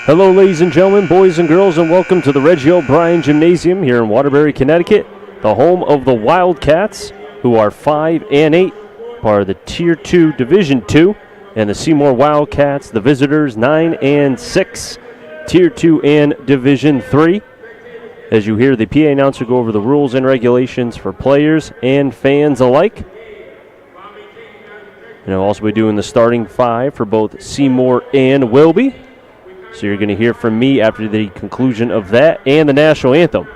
Hello, ladies and gentlemen, boys and girls, and welcome to the Reggie O'Brien Gymnasium here in Waterbury, Connecticut, the home of the Wildcats, who are 5-8, part of the Tier 2 Division 2, and the Seymour Wildcats, the visitors, 9-6, Tier 2 and Division 3. As you hear the PA announcer go over the rules and regulations for players and fans alike. And I'll also be doing the starting five for both Seymour and Wilby. So you're going to hear from me after the conclusion of that and the national anthem.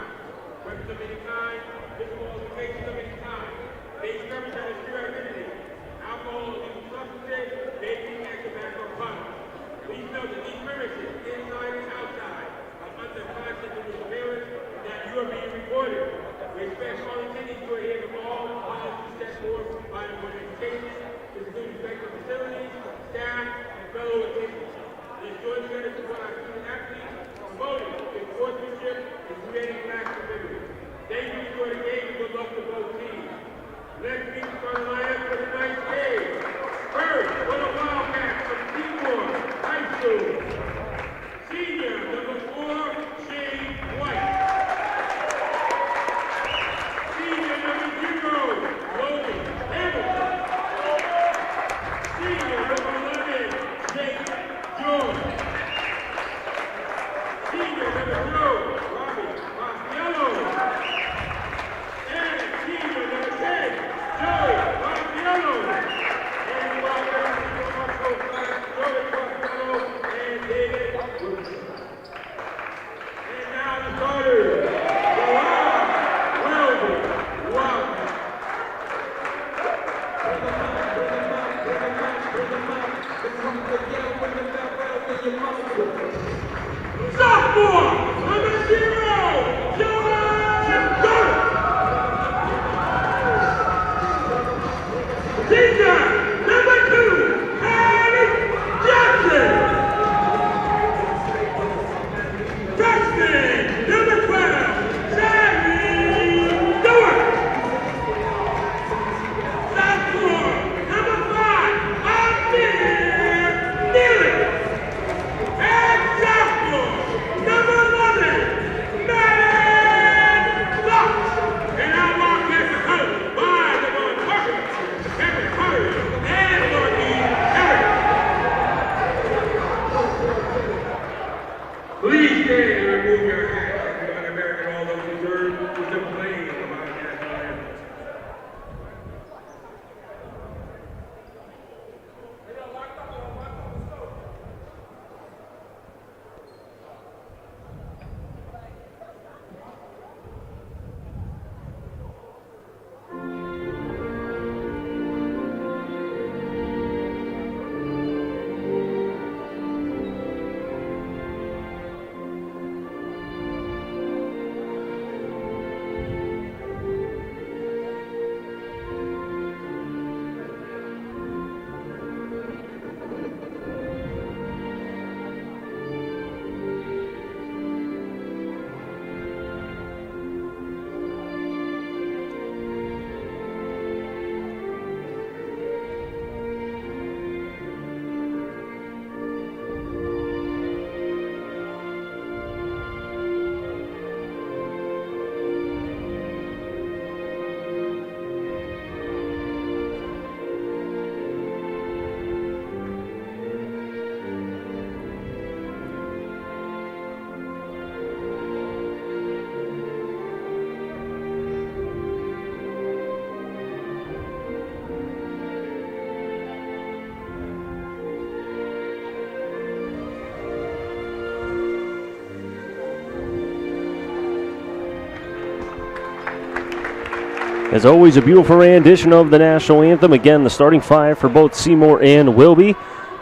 As always, a beautiful rendition of the national anthem. Again, the starting five for both Seymour and Wilby.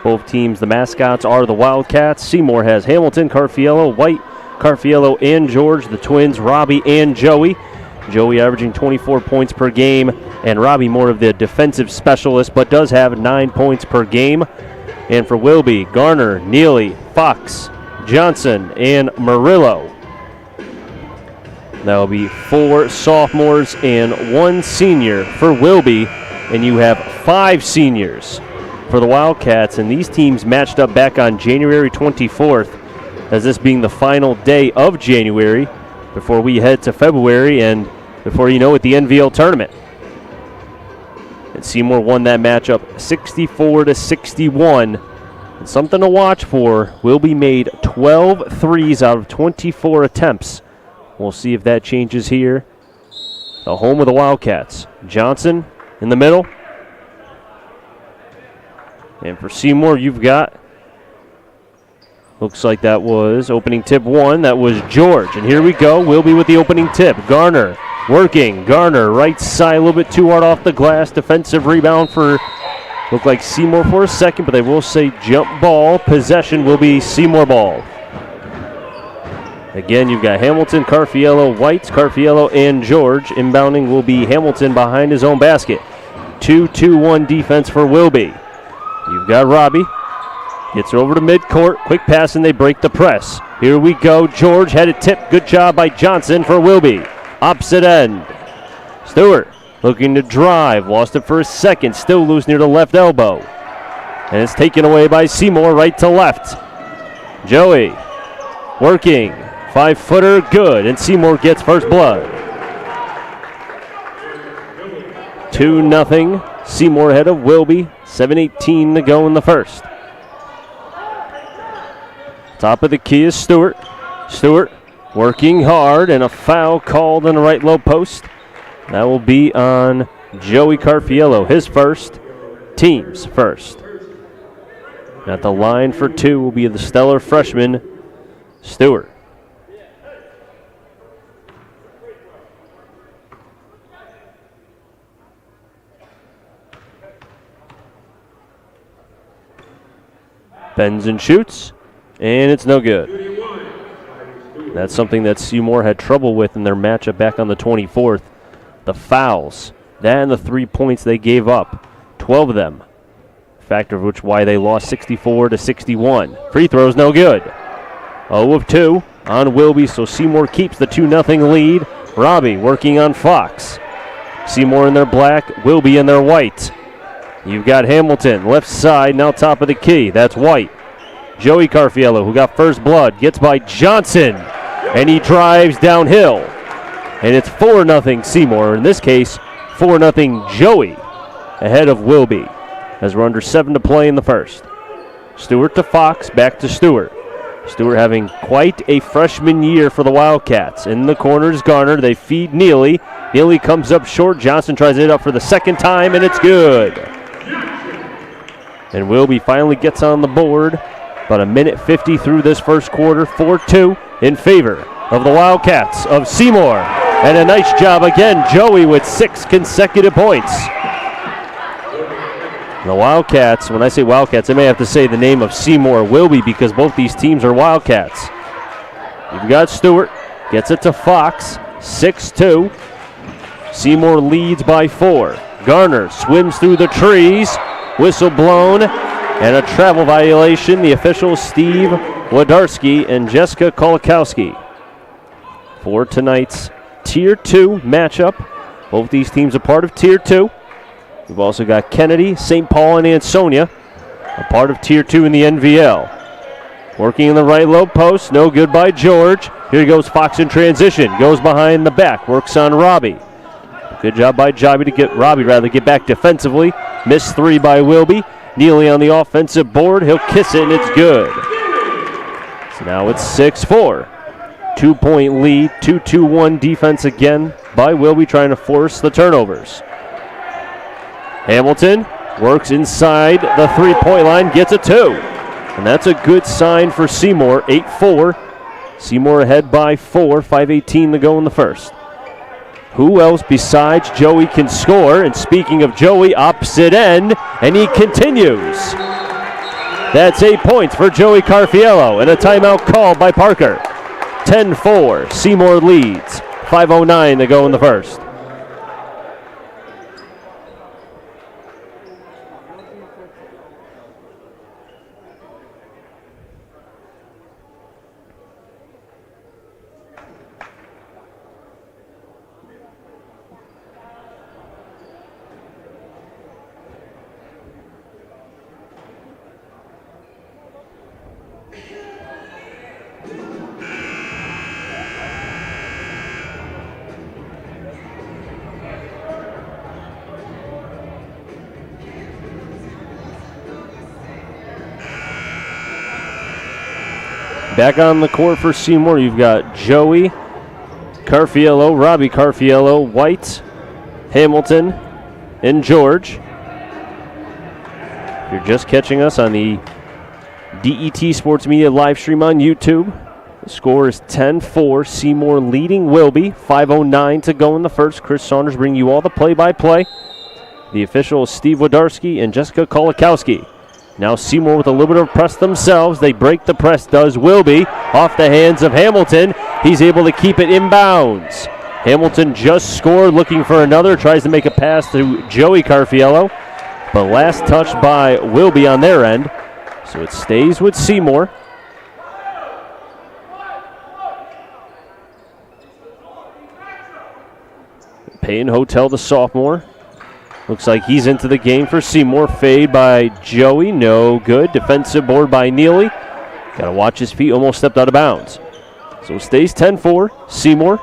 Both teams, the mascots are the Wildcats. Seymour has Hamilton, Carfiello, White, Carfiello, and George. The twins, Robbie and Joey. Joey averaging 24 points per game, and Robbie more of the defensive specialist, but does have 9 points per game. And for Wilby, Garner, Neely, Fox, Johnson, and Murillo. That will be 4 sophomores and 1 senior for Wilby, and you have 5 seniors for the Wildcats. And these teams matched up back on January 24th as this being the final day of January before we head to February and before you know it, the NVL tournament. And Seymour won that matchup 64-61. And something to watch for. Wilby made 12 threes out of 24 attempts. We'll see if that changes here. The home of the Wildcats. Johnson in the middle. And for Seymour, you've got, looks like that was opening tip 1. That was George. And here we go. Wilby with the opening tip. Garner working. Garner right side, a little bit too hard off the glass. Defensive rebound for, looked like Seymour for a second, but they will say jump ball. Possession will be Seymour ball. Again, you've got Hamilton, Carfiello, Whites, Carfiello, and George. Inbounding will be Hamilton behind his own basket. 2-2-1 defense for Wilby. You've got Robbie. Gets her over to midcourt. Quick pass, and they break the press. Here we go. George had it tipped. Good job by Johnson for Wilby. Opposite end. Stewart looking to drive. Lost it for a second. Still loose near the left elbow. And it's taken away by Seymour right to left. Joey working. 5-footer, good. And Seymour gets first blood. 2-0. Seymour ahead of Wilby. 7:18 to go in the first. Top of the key is Stewart. Stewart working hard, and a foul called on the right low post. That will be on Joey Carfiello, his first, team's first. At the line for 2 will be the stellar freshman, Stewart. Bends and shoots, and it's no good. That's something that Seymour had trouble with in their matchup back on the 24th. The fouls, that and the 3 points they gave up, 12 of them. Factor of which why they lost 64-61. Free throws no good. 0 of 2 on Wilby, so Seymour keeps the 2-0 lead. Robbie working on Fox. Seymour in their black, Wilby in their white. You've got Hamilton, left side, now top of the key. That's White. Joey Carfiello, who got first blood, gets by Johnson, and he drives downhill. And it's 4-0 Seymour. In this case, 4-0 Joey ahead of Wilby as we're under 7 to play in the first. Stewart to Fox, back to Stewart. Stewart having quite a freshman year for the Wildcats. In the corner is Garner. They feed Neely. Neely comes up short. Johnson tries it up for the second time, and it's good. And Wilby finally gets on the board. About 1:50 through this first quarter. 4-2 in favor of the Wildcats of Seymour. And a nice job again, Joey with 6 consecutive points. The Wildcats, when I say Wildcats, I may have to say the name of Seymour Wilby because both these teams are Wildcats. You've got Stewart, gets it to Fox, 6-2. Seymour leads by 4. Garner swims through the trees, whistle blown, and a travel violation. The officials, Steve Wadarski and Jessica Kolakowski. For tonight's Tier 2 matchup. Both these teams are part of Tier 2. We've also got Kennedy, St. Paul, and Ansonia, a part of Tier 2 in the NVL. Working in the right low post, no good by George. Here goes Fox in transition, goes behind the back, works on Robbie. Good job by Robbie to get back defensively. Missed 3 by Wilby. Neely on the offensive board, he'll kiss it, and it's good. So now it's 6-4. 2-point lead, 2-2-1 defense again by Wilby, trying to force the turnovers. Hamilton works inside the 3-point line, gets a 2. And that's a good sign for Seymour, 8-4. Seymour ahead by 4, 5:18 to go in the first. Who else besides Joey can score? And speaking of Joey, opposite end, and he continues. That's 8 points for Joey Carfiello, and a timeout called by Parker. 10-4, Seymour leads. 5:09 to go in the first. Back on the court for Seymour, you've got Joey Carfiello, Robbie Carfiello, White, Hamilton, and George. If you're just catching us on the DET Sports Media live stream on YouTube, the score is 10-4. Seymour leading Wilby. 5:09 to go in the first. Chris Saunders bringing you all the play-by-play. The official is Steve Wodarski and Jessica Kolakowski. Now Seymour with a little bit of press themselves. They break the press, does Wilby. Off the hands of Hamilton. He's able to keep it inbounds. Hamilton just scored, looking for another. Tries to make a pass to Joey Carfiello. But last touch by Wilby on their end. So it stays with Seymour. Payne Hotel, the sophomore. Looks like he's into the game for Seymour. Fade by Joey, no good. Defensive board by Neely. Got to watch his feet, almost stepped out of bounds. So it stays 10-4. Seymour,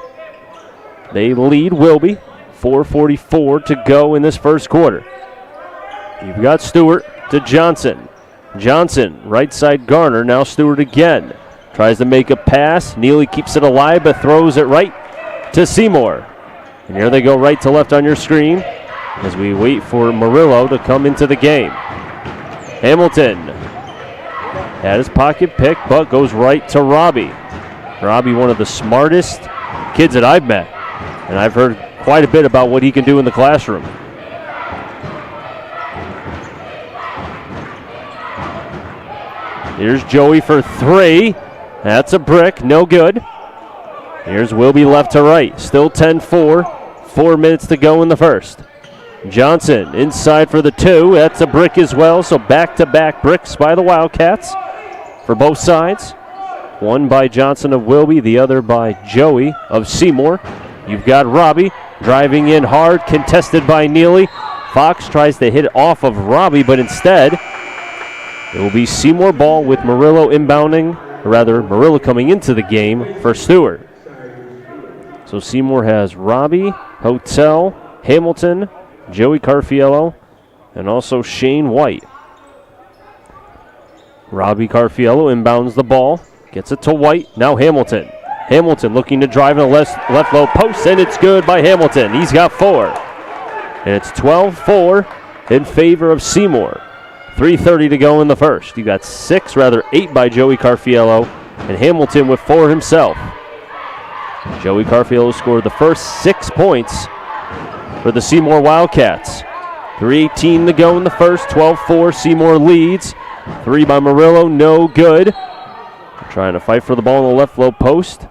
they lead Wilby. 4:44 to go in this first quarter. You've got Stewart to Johnson. Johnson, right side Garner, now Stewart again. Tries to make a pass. Neely keeps it alive, but throws it right to Seymour. And here they go right to left on your screen as we wait for Murillo to come into the game. Hamilton had his pocket pick, but goes right to Robbie. Robbie, one of the smartest kids that I've met, and I've heard quite a bit about what he can do in the classroom. Here's Joey for three. That's a brick, no good. Here's Wilby left to right. Still 10-4. 4 minutes to go in the first. Johnson inside for the two. That's a brick as well. So back-to-back bricks by the Wildcats for both sides. One by Johnson of Wilby, the other by Joey of Seymour. You've got Robbie driving in hard, contested by Neely. Fox tries to hit it off of Robbie, but instead it will be Seymour ball with Murillo inbounding, or rather Murillo coming into the game for Stewart. So Seymour has Robbie, Hotel, Hamilton, Joey Carfiello, and also Shane White. Robbie Carfiello inbounds the ball, gets it to White. Now Hamilton. Hamilton looking to drive in the left low post, and it's good by Hamilton. He's got four. And it's 12-4 in favor of Seymour. 3:30 to go in the first. You got 8 by Joey Carfiello, and Hamilton with 4 himself. Joey Carfiello scored the first 6 points for the Seymour Wildcats. 3:18 to go in the first. 12-4. Seymour leads. 3 by Murillo, no good. Trying to fight for the ball in the left low post.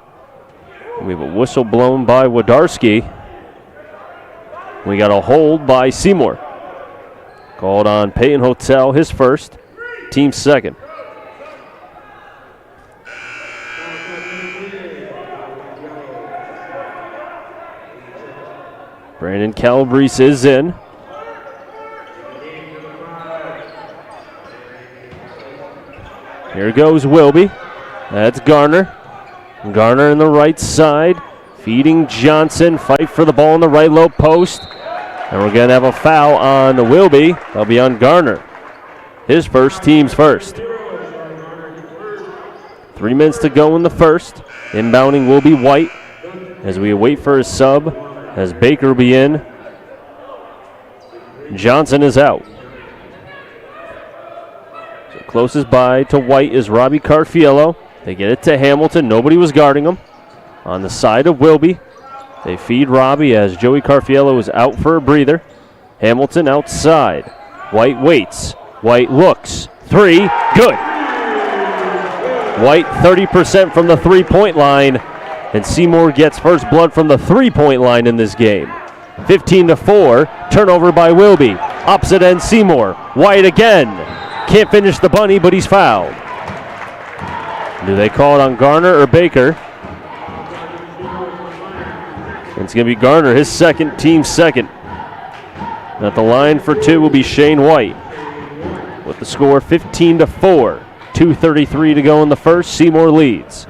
We have a whistle blown by Wodarski. We got a hold by Seymour. Called on Peyton Hotel, his first, team second. Brandon Calabrese is in. Here goes Wilby. That's Garner. Garner in the right side. Feeding Johnson. Fight for the ball in the right low post. And we're going to have a foul on Wilby. That'll be on Garner. His first, team's first. 3 minutes to go in the first. Inbounding will be White as we wait for his sub. As Baker will be in. Johnson is out. So closest by to White is Robbie Carfiello. They get it to Hamilton. Nobody was guarding him. On the side of Wilby. They feed Robbie as Joey Carfiello is out for a breather. Hamilton outside. White waits. White looks. 3. Good. White 30% from the three-point line. And Seymour gets first blood from the three-point line in this game. 15-4. Turnover by Wilby. Opposite end Seymour. White again. Can't finish the bunny, but he's fouled. Do they call it on Garner or Baker? It's going to be Garner, his second, team second. At the line for 2 will be Shane White. With the score 15-4. 2:33 to go in the first. Seymour leads.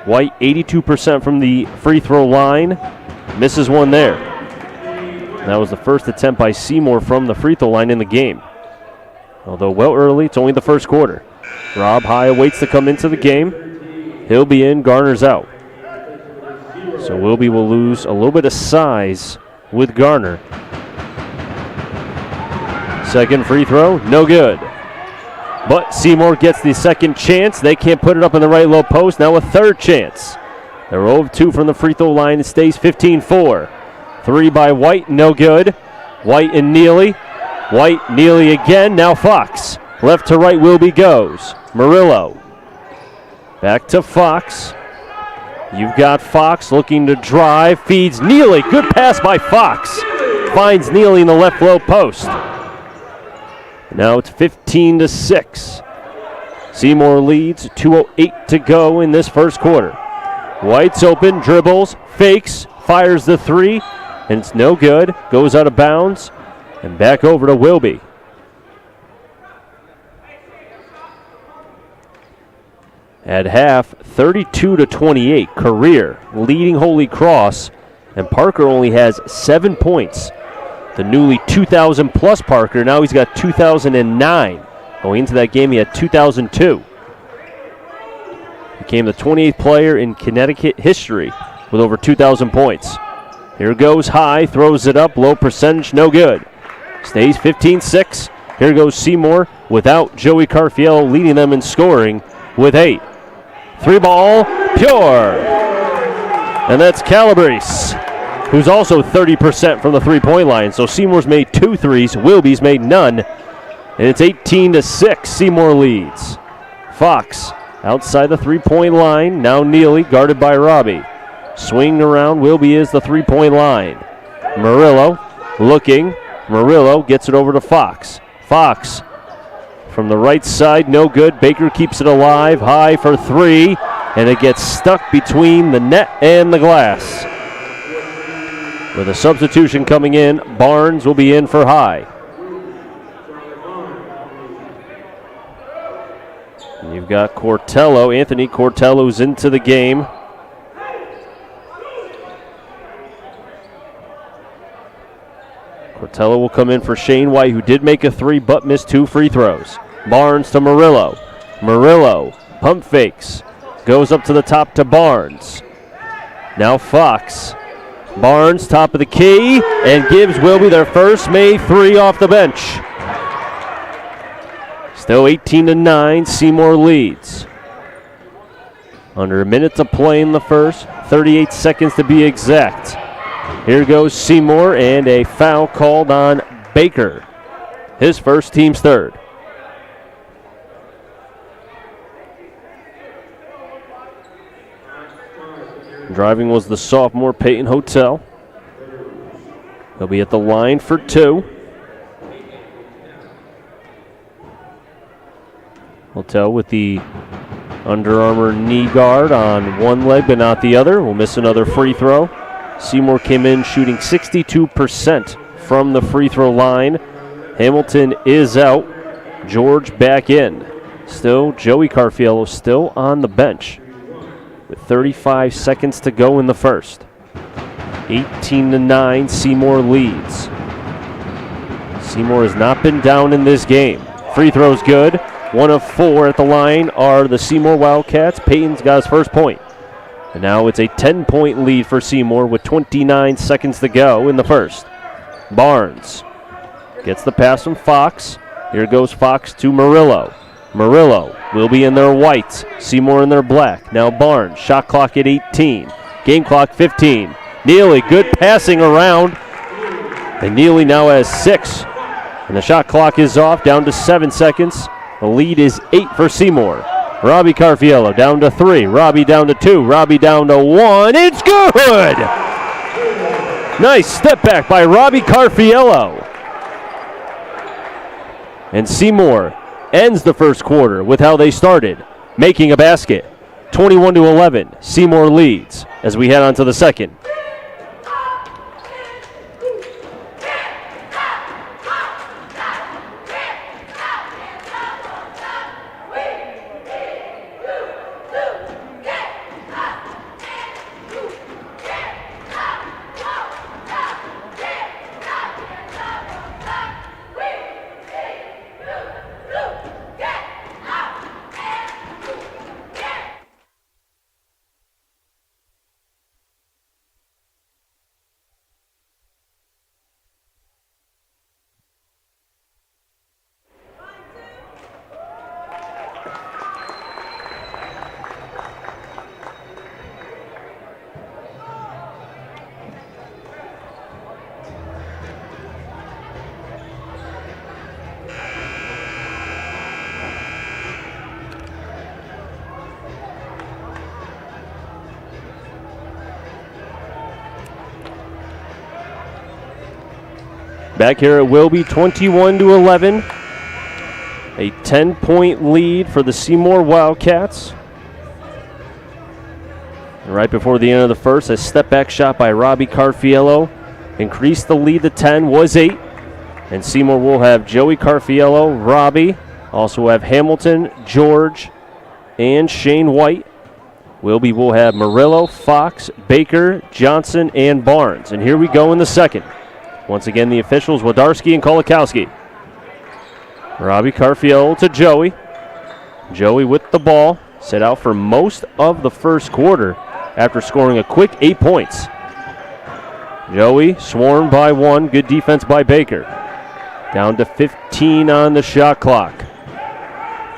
White 82% from the free throw line. Misses one there. That was the first attempt by Seymour from the free throw line in the game. Although well early, it's only the first quarter. Rob High waits to come into the game. He'll be in, Garner's out. So Wilby will lose a little bit of size with Garner. Second free throw, no good. But Seymour gets the second chance. They can't put it up in the right low post. Now a third chance. They're 0 of 2 from the free throw line. It stays 15-4. 3 by White, no good. White and Neely. White, Neely again. Now Fox. Left to right, Wilby goes. Murillo. Back to Fox. You've got Fox looking to drive. Feeds Neely. Good pass by Fox. Finds Neely in the left low post. Now it's 15-6. Seymour leads. 2:08 to go in this first quarter. White's open, dribbles, fakes, fires the three, and it's no good. Goes out of bounds, and back over to Wilby. At half, 32-28, career leading Holy Cross, and Parker only has 7 points. The newly 2000-plus Parker, now he's got 2009. Going into that game, he had 2002. Became the 28th player in Connecticut history with over 2,000 points. Here goes high, throws it up, low percentage, no good. Stays 15-6. Here goes Seymour without Joey Carfiello leading them in scoring with 8. 3-ball, pure. And that's Calabrese, who's also 30% from the three-point line. So Seymour's made 2 threes, Wilby's made none. And it's 18-6, Seymour leads. Fox outside the three-point line, now Neely guarded by Robbie. Swing around, Wilby is the three-point line. Murillo looking, Murillo gets it over to Fox. Fox from the right side, no good. Baker keeps it alive, high for 3, and it gets stuck between the net and the glass. With a substitution coming in, Barnes will be in for high. And you've got Cortello, Anthony Cortello's into the game. Cortello will come in for Shane White, who did make a 3 but missed 2 free throws. Barnes to Murillo. Murillo pump fakes. Goes up to the top to Barnes. Now Fox. Barnes top of the key and gives Wilby their first made 3 off the bench. Still 18-9, Seymour leads. Under a minute to play in the first, 38 seconds to be exact. Here goes Seymour, and a foul called on Baker. His first, team's third. Driving was the sophomore Peyton Hotel. He'll be at the line for 2. Hotel with the Under Armour knee guard on one leg but not the other. Will miss another free throw. Seymour came in shooting 62% from the free throw line. Hamilton is out. George back in. Still, Joey Carfiello still on the bench with 35 seconds to go in the first. 18-9, Seymour leads. Seymour has not been down in this game. Free throw's good. 1 of 4 at the line are the Seymour Wildcats. Peyton's got his first point. And now it's a 10-point lead for Seymour with 29 seconds to go in the first. Barnes gets the pass from Fox. Here goes Fox to Murillo. Murillo will be in their whites. Seymour in their black. Now Barnes, shot clock at 18. Game clock 15. Neely, good passing around. And Neely now has 6. And the shot clock is off, down to 7 seconds. The lead is 8 for Seymour. Robbie Carfiello down to 3. Robbie down to 2. Robbie down to 1. It's good! Nice step back by Robbie Carfiello. And Seymour ends the first quarter with how they started, making a basket. 21-11. Seymour leads as we head on to the second. Back here at Wilby, 21-11. A 10-point lead for the Seymour Wildcats. And right before the end of the first, a step-back shot by Robbie Carfiello increased the lead to 10, was 8. And Seymour will have Joey Carfiello, Robbie, also have Hamilton, George, and Shane White. Wilby will have Murillo, Fox, Baker, Johnson, and Barnes. And here we go in the second. Once again, the officials, Wodarski and Kolakowski. Robbie Carfiello to Joey. Joey with the ball. Set out for most of the first quarter after scoring a quick 8 points. Joey swarmed by 1. Good defense by Baker. Down to 15 on the shot clock.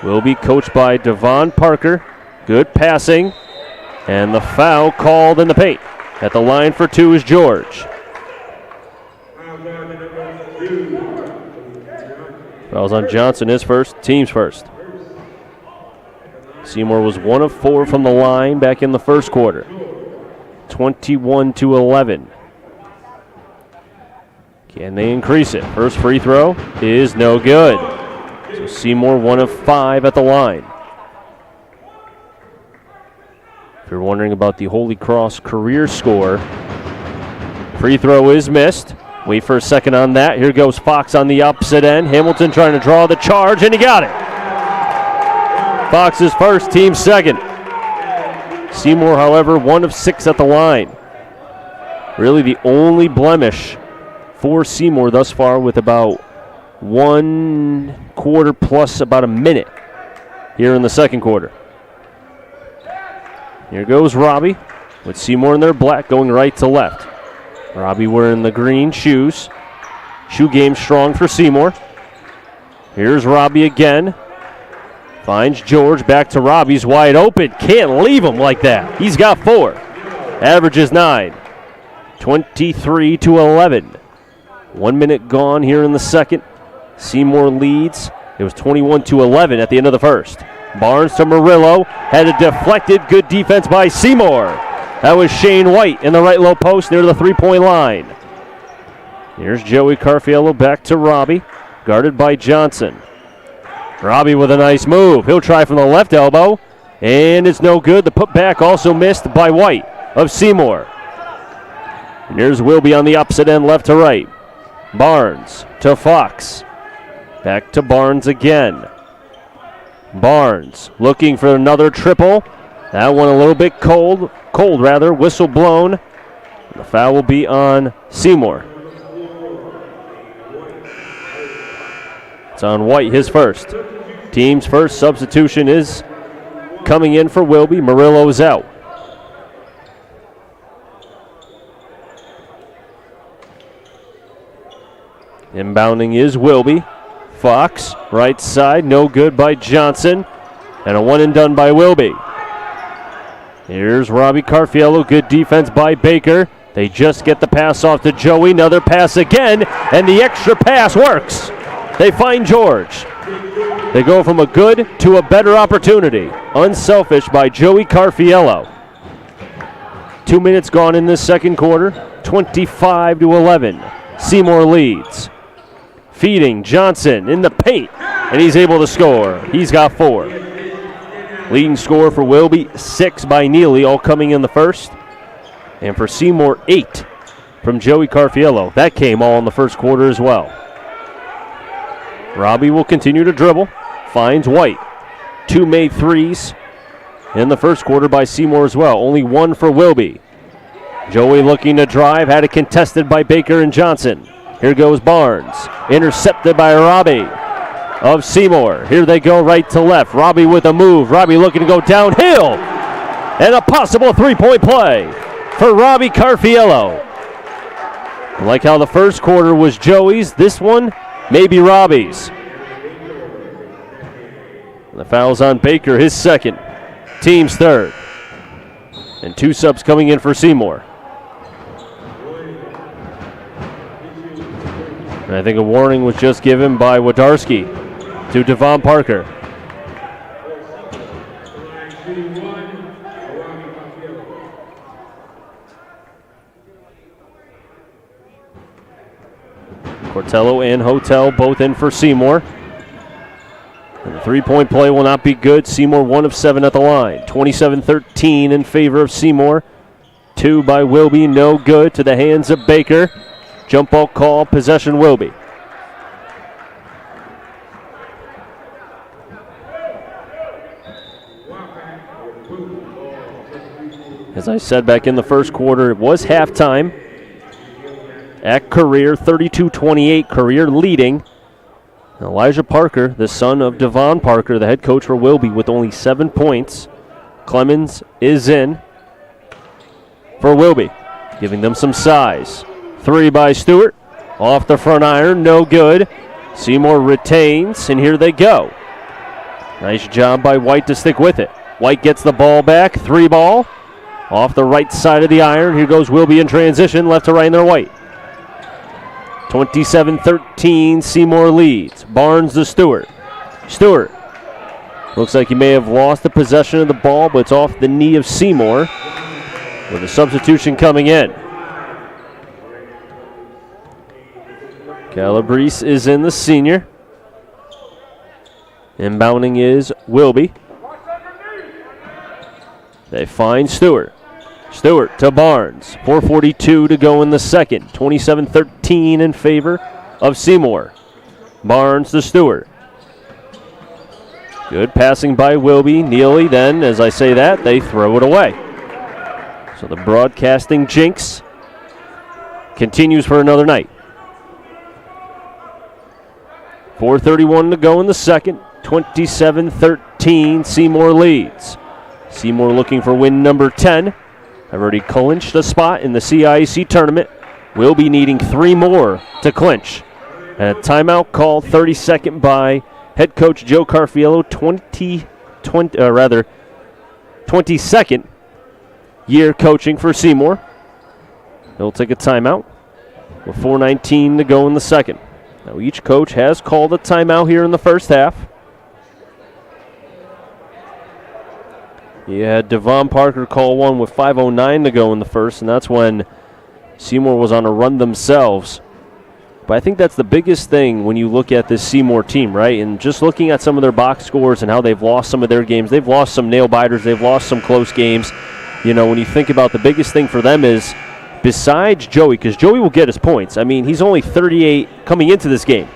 Will be coached by Devon Parker. Good passing. And the foul called in the paint. At the line for 2 is George. Fouls on Johnson, his first, team's first. Seymour was 1 of 4 from the line back in the first quarter. 21-11. Can they increase it? First free throw is no good. So Seymour 1 of 5 at the line. If you're wondering about the Holy Cross career score, free throw is missed. Wait for a second on that. Here goes Fox on the opposite end. Hamilton trying to draw the charge, and he got it. Fox's first, team second. Seymour, however, 1 of 6 at the line. Really the only blemish for Seymour thus far, with about 1 quarter plus about a minute here in the second quarter. Here goes Robbie with Seymour in their black going right to left. Robbie wearing the green shoes. Shoe game strong for Seymour. Here's Robbie again. Finds George, back to Robbie's wide open. Can't leave him like that. He's got 4. Averages 9. 23-11. 1 minute gone here in the second. Seymour leads. It was 21-11 at the end of the first. Barnes to Murillo. Had it deflected. Good defense by Seymour. That was Shane White in the right low post near the three-point line. Here's Joey Carfiello back to Robbie. Guarded by Johnson. Robbie with a nice move. He'll try from the left elbow. And it's no good. The putback also missed by White of Seymour. And here's Wilby on the opposite end, left to right. Barnes to Fox. Back to Barnes again. Barnes looking for another triple. That one a little bit cold, whistle blown. The foul will be on Seymour. It's on White, his first. Team's first substitution is coming in for Wilby. Murillo is out. Inbounding is Wilby. Fox, right side, no good by Johnson. And a one and done by Wilby. Here's Robbie Carfiello, good defense by Baker. They just get the pass off to Joey, another pass again, and the extra pass works. They find George. They go from a good to a better opportunity. Unselfish by Joey Carfiello. 2 minutes gone in this second quarter, 25-11. Seymour leads. Feeding Johnson in the paint, and he's able to score. He's got 4. Leading scorer for Wilby, 6 by Neely, all coming in the first. And for Seymour, 8 from Joey Carfiello. That came all in the first quarter as well. Robbie will continue to dribble. Finds White. 2 made threes in the first quarter by Seymour as well. Only 1 for Wilby. Joey looking to drive. Had it contested by Baker and Johnson. Here goes Barnes. Intercepted by Robbie of Seymour. Here they go right to left. Robbie with a move. Robbie looking to go downhill. And a possible three-point play for Robbie Carfiello. Like how the first quarter was Joey's, this one may be Robbie's. The foul's on Baker, his second. Team's third. And 2 subs coming in for Seymour. And I think a warning was just given by Wodarski to Devon Parker. Cortello and Hotel both in for Seymour. And the three-point play will not be good. Seymour 1 of 7 at the line. 27-13 in favor of Seymour. 2 by Wilby, no good, to the hands of Baker. Jump ball call, possession Wilby. As I said back in the first quarter, it was halftime. At Career, 32-28, Career leading. Elijah Parker, the son of Devon Parker, the head coach for Wilby, with only 7 points. Clemens is in for Wilby, giving them some size. 3 by Stewart, off the front iron, no good. Seymour retains, and here they go. Nice job by White to stick with it. White gets the ball back, 3 ball. Off the right side of the iron, here goes Wilby in transition, left to right in their White. 27-13, Seymour leads. Barnes to Stewart. Stewart looks like he may have lost the possession of the ball, but it's off the knee of Seymour with a substitution coming in. Calabrese is in, the senior. Inbounding is Wilby. They find Stewart. Stewart to Barnes. 4:42 to go in the second. 27-13 in favor of Seymour. Barnes to Stewart. Good passing by Wilby. Neely then, as I say that, they throw it away. So the broadcasting jinx continues for another night. 4:31 to go in the second. 27-13, Seymour leads. Seymour looking for win number 10. I've already clinched a spot in the CIAC tournament. We'll be needing 3 more to clinch. And a timeout called, 32nd by head coach Joe Carfiello, 22nd year coaching for Seymour. He'll take a timeout with 4:19 to go in the second. Now each coach has called a timeout here in the first half. You had Devon Parker call one with 5:09 to go in the first, and that's when Seymour was on a run themselves. But I think that's the biggest thing when you look at this Seymour team, right? And just looking at some of their box scores and how they've lost some of their games. They've lost some nail-biters. They've lost some close games. You know, when you think about the biggest thing for them is, besides Joey, because Joey will get his points. I mean, he's only 38 coming into this game.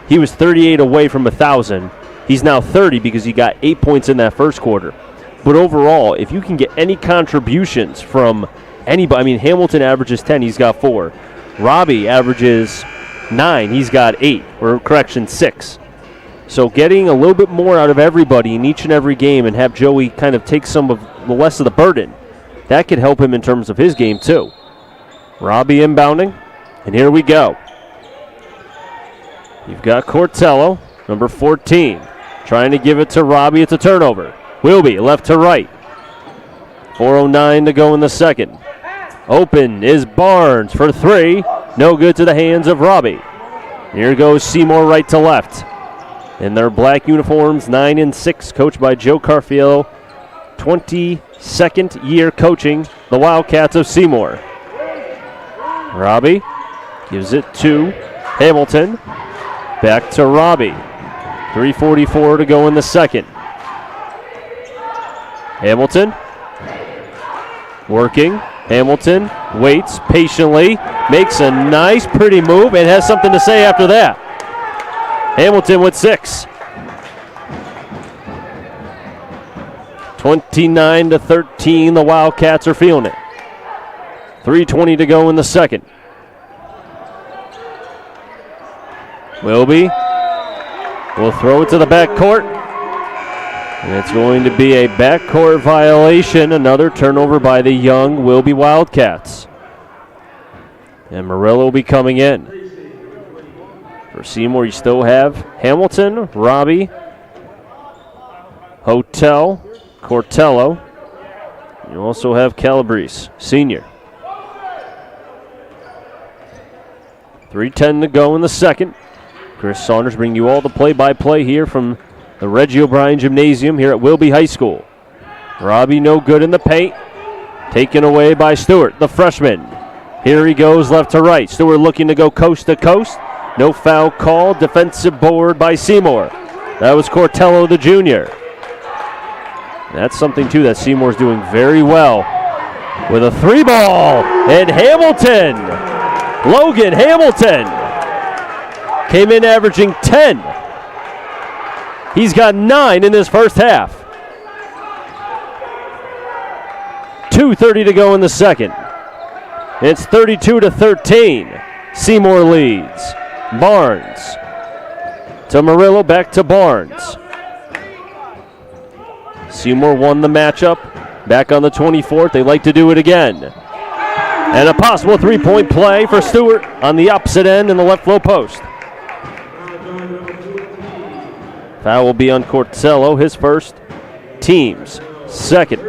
He was 38 away from 1,000. He's now 30 because he got 8 points in that first quarter. But overall, if you can get any contributions from anybody, I mean, Hamilton averages 10, he's got 4. Robbie averages 9, he's got 8, or correction, 6. So getting a little bit more out of everybody in each and every game and have Joey kind of take some of the less of the burden, that could help him in terms of his game too. Robbie inbounding, and here we go. You've got Cortello, number 14, trying to give it to Robbie. It's a turnover. Wilby, left to right. 4:09 to go in the second. Open is Barnes for 3. No good, to the hands of Robbie. Here goes Seymour right to left. In their black uniforms, 9 and 6, coached by Joe Carfiello. 22nd year coaching the Wildcats of Seymour. Robbie gives it to Hamilton. Back to Robbie. 3:44 to go in the second. Hamilton working. Hamilton waits patiently, makes a nice, pretty move, and has something to say after that. Hamilton with 6. 29-13, the Wildcats are feeling it. 3:20 to go in the second. Wilby will throw it to the backcourt. And it's going to be a backcourt violation, another turnover by the young Wilby Wildcats. And Murillo will be coming in. For Seymour, you still have Hamilton, Robbie, Hotel, Cortello. You also have Calabrese, senior. 3:10 to go in the second. Chris Saunders bringing you all the play-by-play here from the Reggie O'Brien Gymnasium here at Wilby High School. Robbie no good in the paint. Taken away by Stewart, the freshman. Here he goes left to right. Stewart looking to go coast to coast. No foul call. Defensive board by Seymour. That was Cortello, the junior. That's something, too, that Seymour's doing very well. With a 3-ball. And Hamilton. Logan Hamilton. Came in averaging 10. He's got 9 in this first half. 2:30 to go in the second. It's 32-13. Seymour leads. Barnes to Murillo, back to Barnes. Seymour won the matchup. Back on the 24th. They like to do it again. And a possible three-point play for Stewart on the opposite end in the left low post. Foul will be on Cortello, his first, team's second.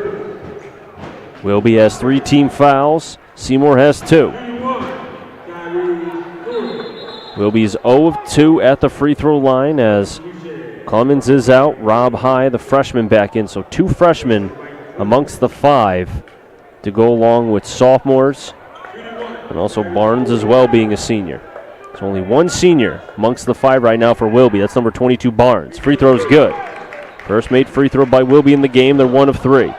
Wilby has 3 team fouls. Seymour has 2. Wilby's 0 of 2 at the free throw line as Clemens is out. Rob High, the freshman, back in. So 2 freshmen amongst the 5 to go along with sophomores. And also Barnes as well being a senior. There's only 1 senior amongst the 5 right now for Wilby. That's number 22, Barnes. Free throw's good. First made free throw by Wilby in the game. They're 1 of 3.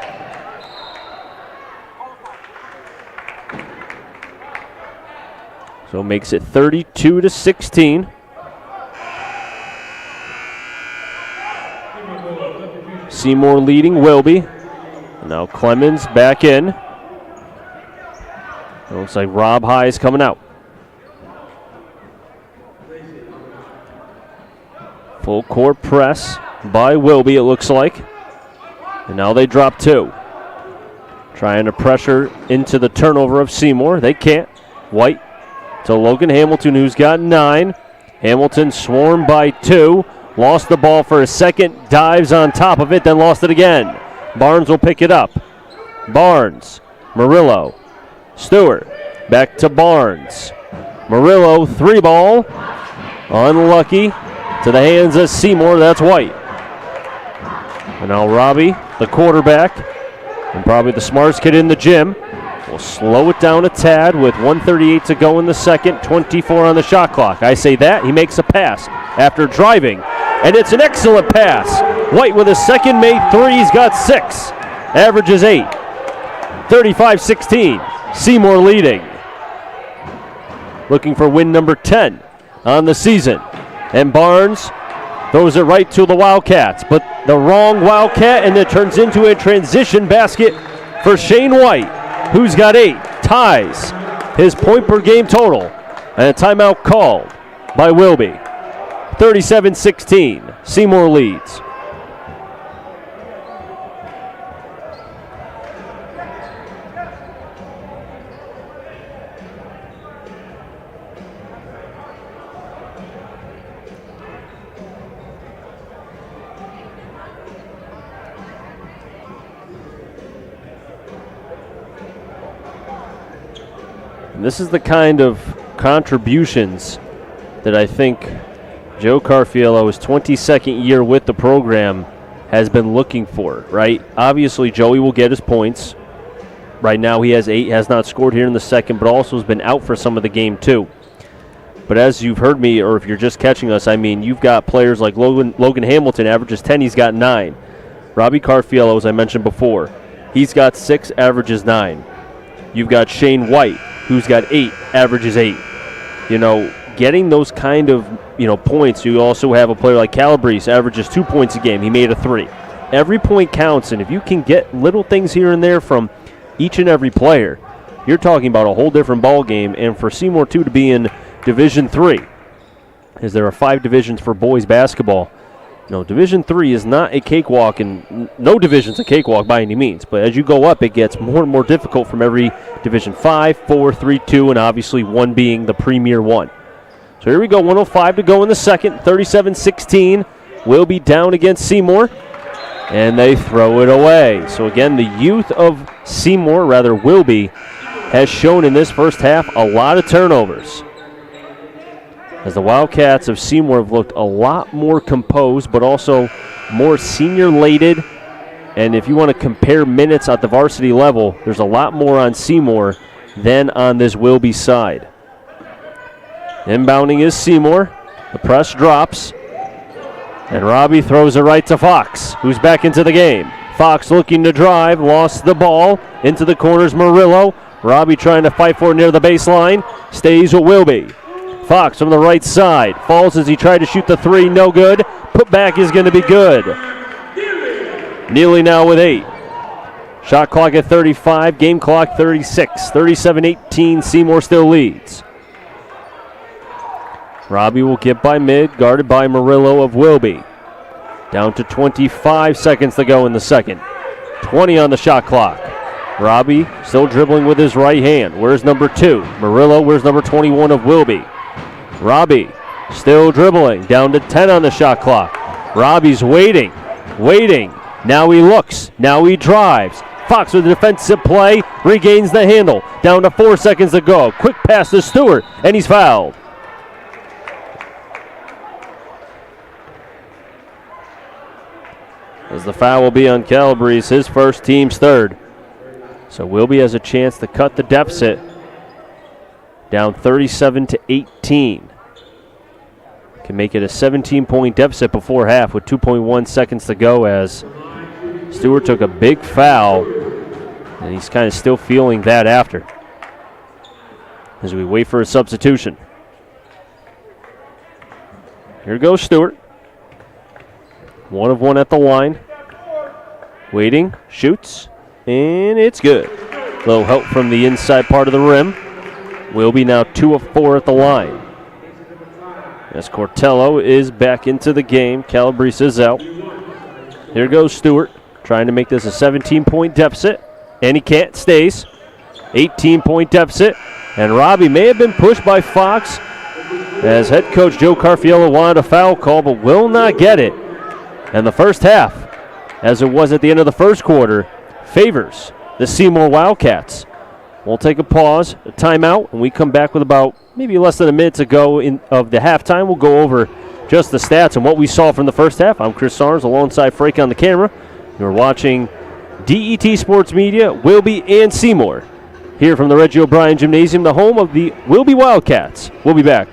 So makes it 32-16. Seymour leading Wilby. Now Clemens back in. It looks like Rob High is coming out. Full court press by Wilby, it looks like. And now they drop 2. Trying to pressure into the turnover of Seymour. They can't. White to Logan Hamilton, who's got 9. Hamilton swarmed by 2. Lost the ball for a second. Dives on top of it, then lost it again. Barnes will pick it up. Barnes. Murillo. Stewart. Back to Barnes. Murillo, 3-ball. Unlucky. To the hands of Seymour. That's White. And now Robbie, the quarterback, and probably the smartest kid in the gym, will slow it down a tad with 1:38 to go in the second, 24 on the shot clock. I say that, he makes a pass after driving, and it's an excellent pass. White with his second made 3, he's got 6, averages 8. 35-16, Seymour leading. Looking for win number 10 on the season. And Barnes throws it right to the Wildcats, but the wrong Wildcat, and it turns into a transition basket for Shane White, who's got 8, ties his point per game total, and a timeout called by Wilby. 37-16, Seymour leads. And this is the kind of contributions that I think Joe Carfiello, his 22nd year with the program, has been looking for, right? Obviously, Joey will get his points. Right now he has 8, has not scored here in the second, but also has been out for some of the game too. But as you've heard me, or if you're just catching us, I mean, you've got players like Logan Hamilton, averages 10, he's got 9. Robbie Carfiello, as I mentioned before, he's got 6, averages 9. You've got Shane White, who's got 8, averages 8. You know, getting those kind of, points. You also have a player like Calabrese, averages 2 points a game. He made a 3. Every point counts, and if you can get little things here and there from each and every player, you're talking about a whole different ball game. And for Seymour, too, to be in Division III, as there are 5 divisions for boys basketball. Division III is not a cakewalk, and no division's a cakewalk by any means. But as you go up, it gets more and more difficult from every Division 5, 4, 3, 2, and obviously 1 being the premier one. So here we go, 1:05 to go in the second, 37-16. Wilby down against Seymour, and they throw it away. So again, the youth of Seymour, rather Wilby, has shown in this first half a lot of turnovers, as the Wildcats of Seymour have looked a lot more composed, but also more senior-lated. And if you want to compare minutes at the varsity level, there's a lot more on Seymour than on this Wilby side. Inbounding is Seymour. The press drops. And Robbie throws it right to Fox, who's back into the game. Fox looking to drive, lost the ball. Into the corners, Murillo. Robbie trying to fight for it near the baseline. Stays with Wilby. Fox from the right side. Falls as he tried to shoot the three, no good. Putback is going to be good. Neely now with 8. Shot clock at 35, game clock 36. 37-18, Seymour still leads. Robbie will get by mid, guarded by Murillo of Wilby. Down to 25 seconds to go in the second. 20 on the shot clock. Robbie still dribbling with his right hand. Where's number 2? Murillo, where's number 21 of Wilby? Robbie still dribbling. Down to 10 on the shot clock. Robbie's waiting. Now he looks. Now he drives. Fox with a defensive play. Regains the handle. Down to 4 seconds to go. Quick pass to Stewart, and he's fouled. As the foul will be on Calabrese, his first, team's third. So Wilby has a chance to cut the deficit down 37-18. Can make it a 17-point deficit before half with 2.1 seconds to go as Stewart took a big foul, and he's kind of still feeling that after as we wait for a substitution. Here goes Stewart. 1 of 1 at the line. Waiting, shoots, and it's good. Little help from the inside part of the rim. Wilby now 2 of 4 at the line. As Cortello is back into the game, Calabrese is out. Here goes Stewart, trying to make this a 17-point deficit, and he can't, stays. 18-point deficit, and Robbie may have been pushed by Fox as head coach Joe Carfiello wanted a foul call but will not get it. And the first half, as it was at the end of the first quarter, favors the Seymour Wildcats. We'll take a pause, a timeout, and we come back with about maybe less than a minute to go of the halftime. We'll go over just the stats and what we saw from the first half. I'm Chris Sarnes alongside Frank on the camera. You're watching DET Sports Media, Wilby and Seymour, here from the Reggie O'Brien Gymnasium, the home of the Wilby Wildcats. We'll be back.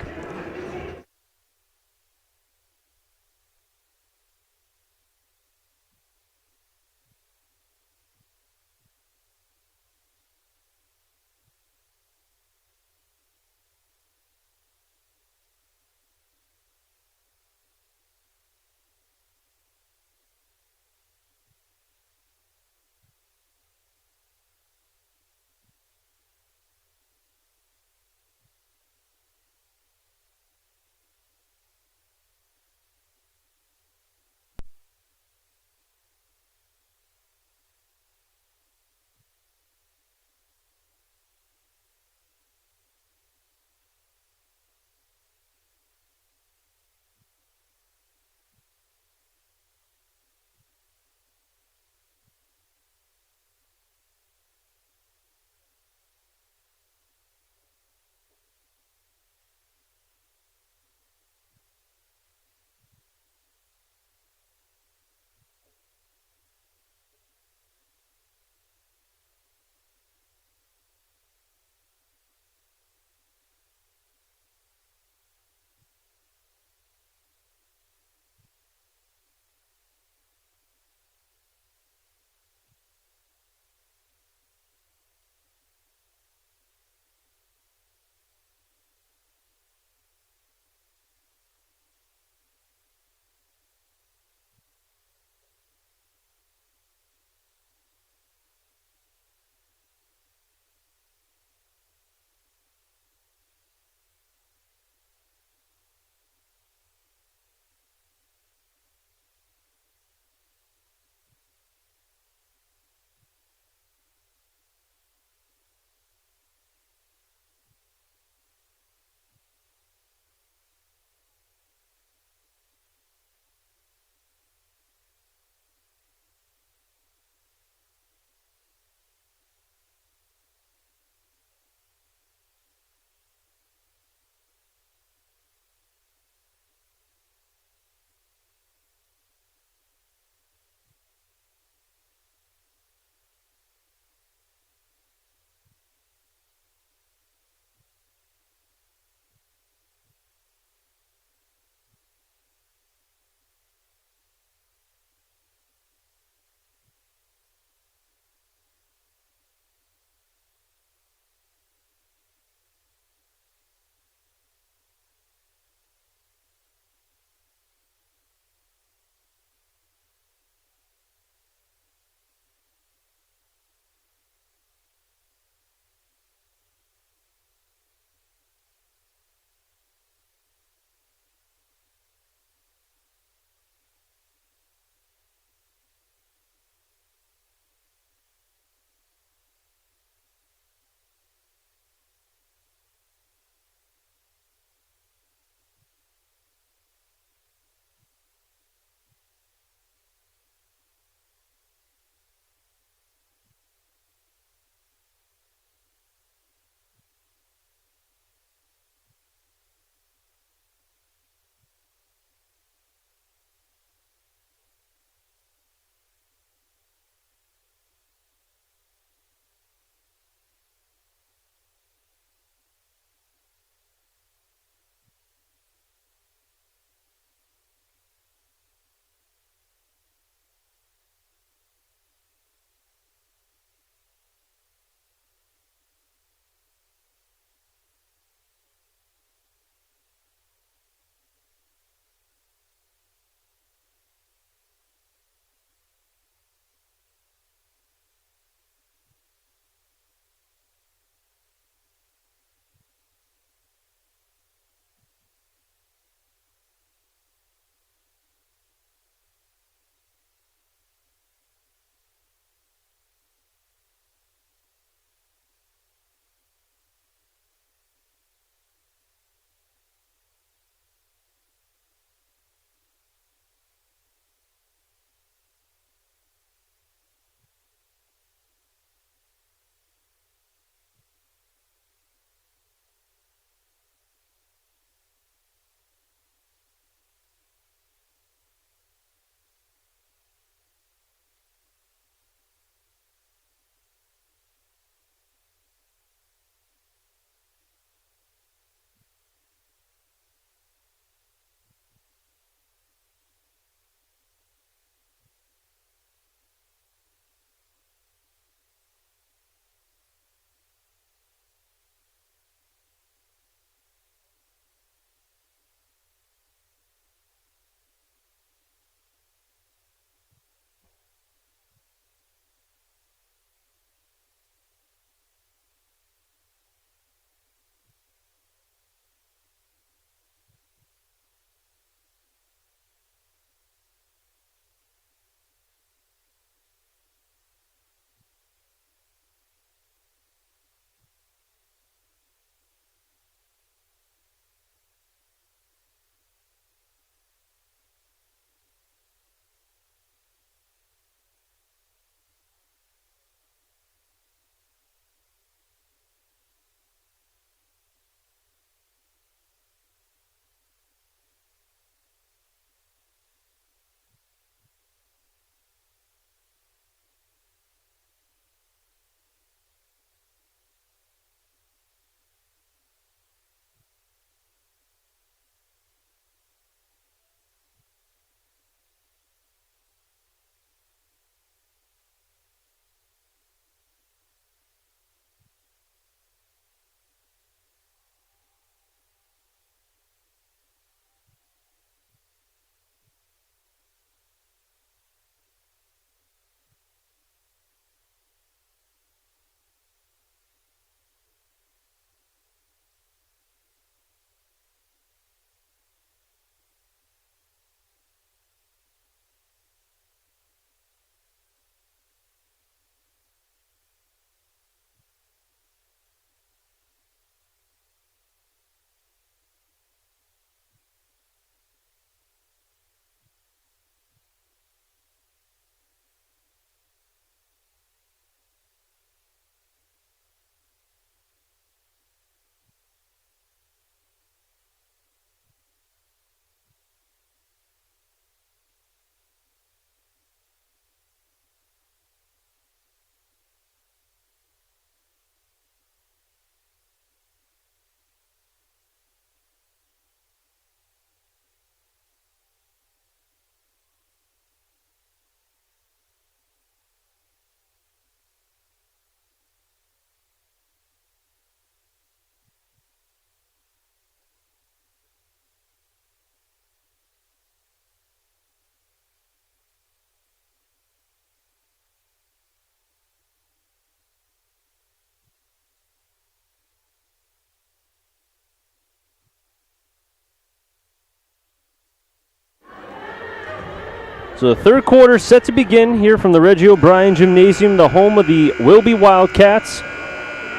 So the third quarter set to begin here from the Reggie O'Brien Gymnasium, the home of the Wilby Wildcats.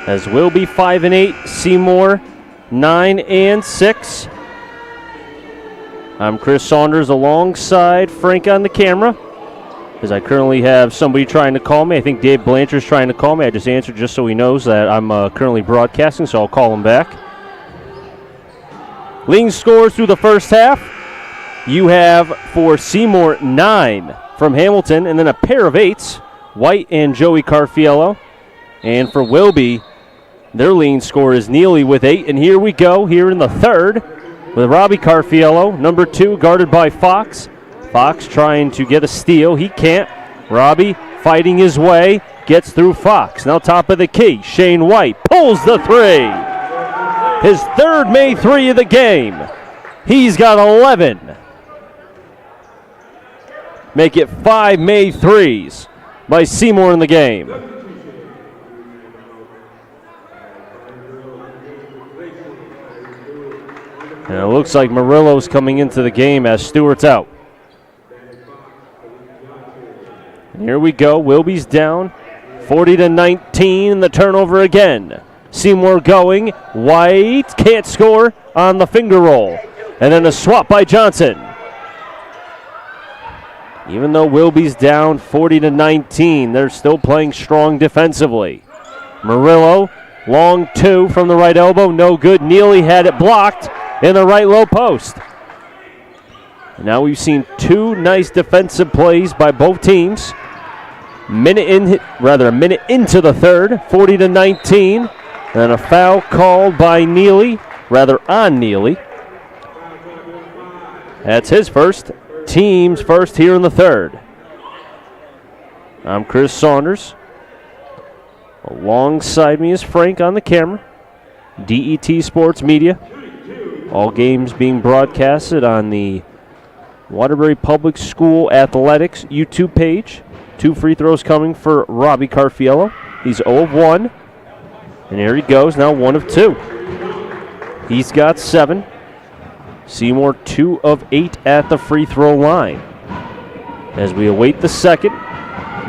As Wilby 5-8, Seymour 9-6. I'm Chris Saunders alongside Frank on the camera, as I currently have somebody trying to call me. I think Dave Blanchard's trying to call me. I just answered just so he knows that I'm currently broadcasting, so I'll call him back. Leading scores through the first half. You have for Seymour 9 from Hamilton, and then a pair of 8s, White and Joey Carfiello. And for Wilby, their leading score is Neely with 8. And here we go, here in the third, with Robbie Carfiello, number 2, guarded by Fox. Fox trying to get a steal. He can't. Robbie fighting his way, gets through Fox. Now top of the key, Shane White pulls the 3. His third made 3 of the game. He's got 11. Make it 5 made 3s by Seymour in the game. And it looks like Murillo's coming into the game as Stewart's out. And here we go. Wilby's down 40-19. The turnover again. Seymour going. White can't score on the finger roll. And then a swap by Johnson. Even though Wilby's down 40-19, they're still playing strong defensively. Murillo, long 2 from the right elbow, no good. Neely had it blocked in the right low post. And now we've seen 2 nice defensive plays by both teams. A minute into the third, 40-19. And a foul called by Neely, on Neely. That's his first. Team's first here in the third. I'm Chris Saunders. Alongside me is Frank on the camera. DET Sports Media. All games being broadcasted on the Waterbury Public School Athletics YouTube page. 2 free throws coming for Robbie Carfiello. He's 0 of 1. And here he goes, now 1 of 2. He's got 7. Seymour 2 of 8 at the free throw line. As we await the second,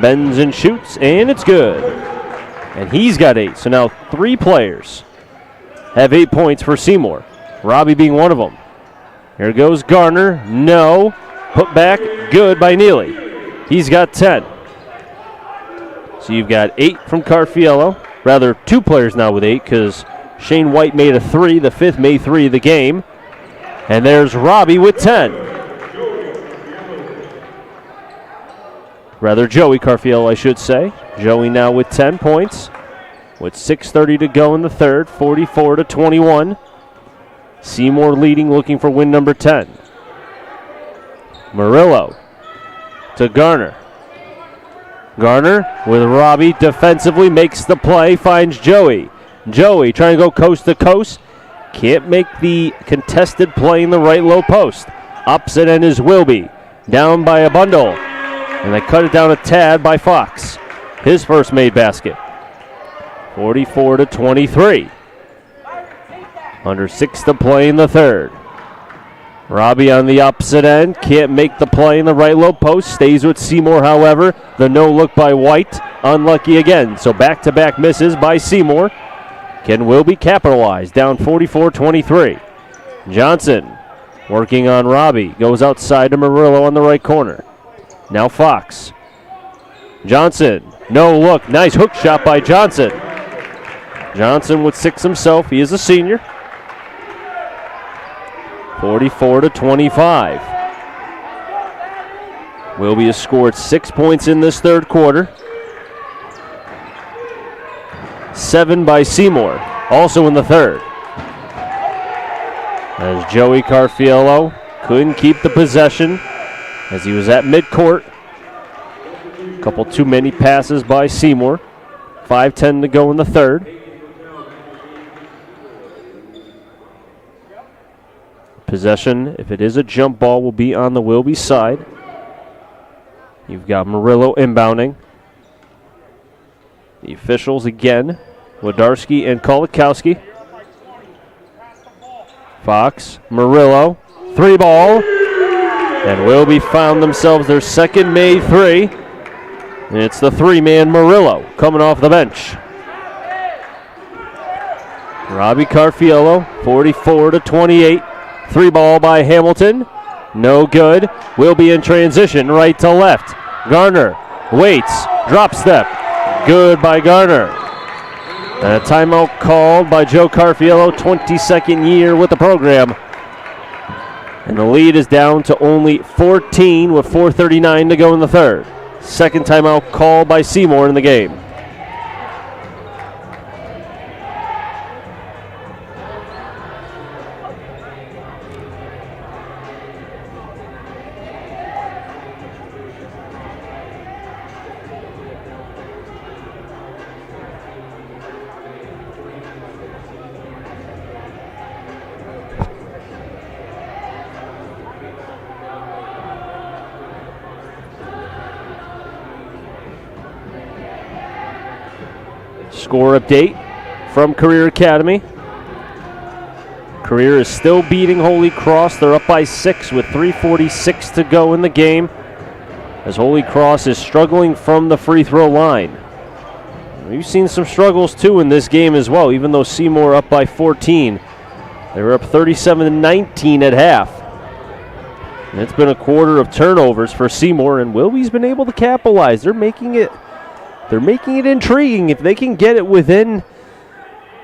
bends and shoots, and it's good. And he's got 8. So now 3 players have 8 points for Seymour. Robbie being one of them. Here goes Garner. No. Put back. Good by Neely. He's got 10. So you've got 8 from Carfiello. 2 players now with 8 because Shane White made a 3. The 5th made 3 of the game. And there's Robbie with 10. Joey Carfiello, I should say. Joey now with 10 points. With 6:30 to go in the third, 44-21. Seymour leading, looking for win number 10. Murillo to Garner. Garner with Robbie defensively, makes the play, finds Joey. Joey trying to go coast to coast. Can't make the contested play in the right low post. Opposite end is Wilby. Down by a bundle. And they cut it down a tad by Fox. His first made basket. 44-23. Under 6 to play in the third. Robbie on the opposite end. Can't make the play in the right low post. Stays with Seymour, however. The no look by White. Unlucky again. So back-to-back misses by Seymour. Can Wilby capitalize? Down 44-23. Johnson working on Robbie. Goes outside to Murillo on the right corner. Now Fox. Johnson. No look. Nice hook shot by Johnson. Johnson with 6 himself. He is a senior. 44-25. Wilby has scored 6 points in this third quarter. 7 by Seymour, also in the third. As Joey Carfiello couldn't keep the possession as he was at midcourt. A couple too many passes by Seymour. 5:10 to go in the third. Possession, if it is a jump ball, will be on the Wilby side. You've got Murillo inbounding. The officials again, Wodarski and Kolakowski. Fox, Murillo, 3 ball. And Wilby found themselves their second made three. And it's the three-man Murillo coming off the bench. Robbie Carfiello, 44-28. Three ball by Hamilton. No good. Wilby in transition, right to left. Garner waits, drop step. Good by Garner. And a timeout called by Joe Carfiello, 22nd year with the program. And the lead is down to only 14 with 4:39 to go in the third. Second timeout called by Seymour in the game. Score update from Career Academy. Career is still beating Holy Cross. They're up by 6 with 3:46 to go in the game, as Holy Cross is struggling from the free throw line. We've seen some struggles too in this game as well, even though Seymour up by 14. They were up 37-19 at half. And it's been a quarter of turnovers for Seymour, and Wilby's been able to capitalize. They're making it intriguing if they can get it within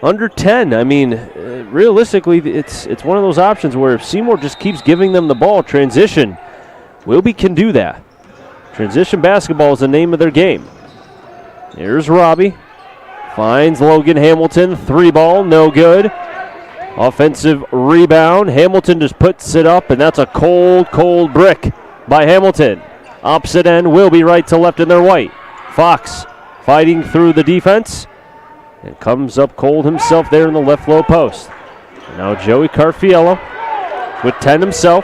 under 10. I mean, realistically, it's one of those options where if Seymour just keeps giving them the ball, transition, Wilby can do that. Transition basketball is the name of their game. Here's Robbie. Finds Logan Hamilton. Three ball, no good. Offensive rebound. Hamilton just puts it up, and that's a cold brick by Hamilton. Opposite end, Wilby right to left in their white. Fox fighting through the defense and comes up cold himself there in the left low post. And now Joey Carfiello with 10 himself.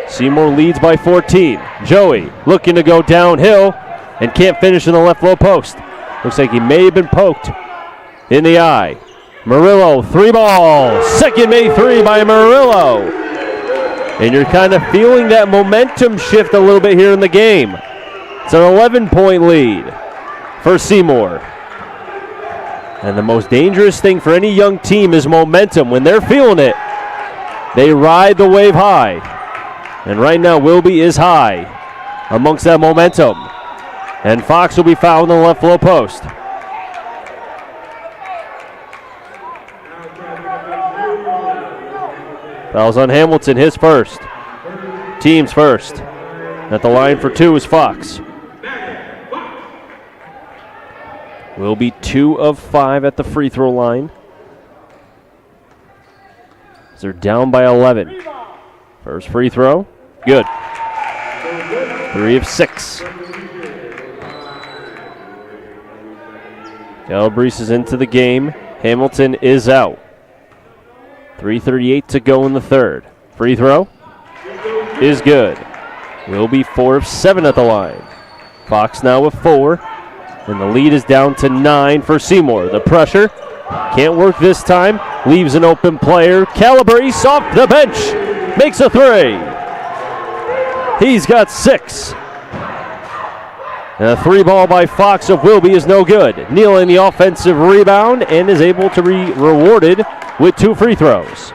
Seymour leads by 14. Joey looking to go downhill and can't finish in the left low post. Looks like he may have been poked in the eye. Murillo, three ball. Second made three by Murillo. And you're kind of feeling that momentum shift a little bit here in the game. It's an 11-point lead for Seymour. And the most dangerous thing for any young team is momentum. When they're feeling it, they ride the wave high. And right now, Wilby is high amongst that momentum. And Fox will be fouled in the left low post. Fouls on Hamilton, his first. Team's first. At the line for two is Fox. Will be 2 of 5 at the free throw line. They're down by 11. First free throw, good. 3 of 6. Calabrese is into the game. Hamilton is out. 3:38 to go in the third. Free throw is good. Will be 4 of 7 at the line. Fox now with 4. And the lead is down to 9 for Seymour. The pressure can't work this time. Leaves an open player. Calabrese off the bench. Makes a 3. He's got 6. And a 3 ball by Fox of Wilby is no good. Neal in the offensive rebound and is able to be rewarded with 2 free throws.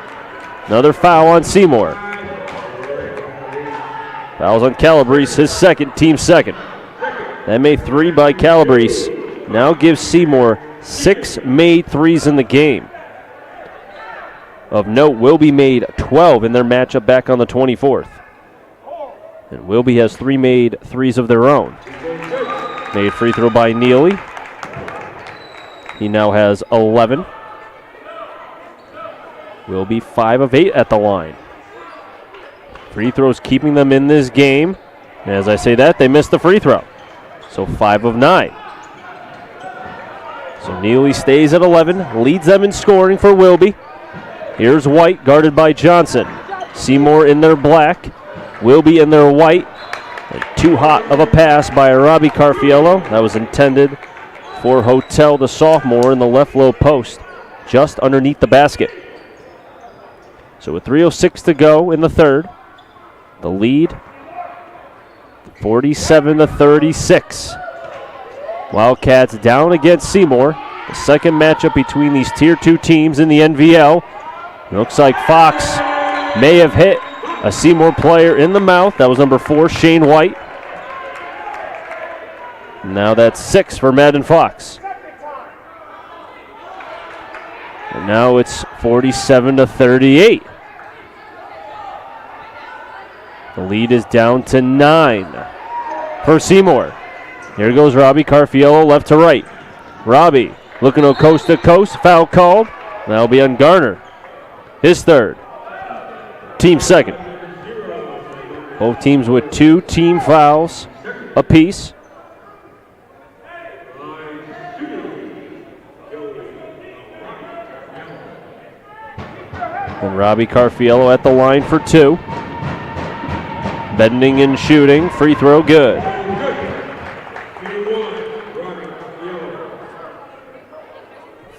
Another foul on Seymour. Fouls on Calabrese, his second, team second. That made 3 by Calabrese. Now gives Seymour 6 made threes in the game. Of note, Wilby made 12 in their matchup back on the 24th. And Wilby has 3 made threes of their own. Made free throw by Neely. He now has 11. Wilby 5 of 8 at the line. Free throws keeping them in this game. And as I say that, they missed the free throw. So 5 of 9. So Neely stays at 11, leads them in scoring for Wilby. Here's White, guarded by Johnson. Seymour in their black, Wilby in their white. And too hot of a pass by Robbie Carfiello. That was intended for Hotel, the sophomore, in the left low post, just underneath the basket. So with 3:06 to go in the third, The lead, 47-36. Wildcats down against Seymour. The second matchup between these Tier 2 teams in the NVL. It looks like Fox may have hit a Seymour player in the mouth. That was number 4, Shane White. Now that's 6 for Madden Fox. And now it's 47-38. The lead is down to 9 for Seymour. Here goes Robbie Carfiello, left to right. Robbie looking to coast, foul called. That'll be on Garner. His third. Team second. Both teams with 2 team fouls apiece. And Robbie Carfiello at the line for 2. Bending and shooting. Free throw good.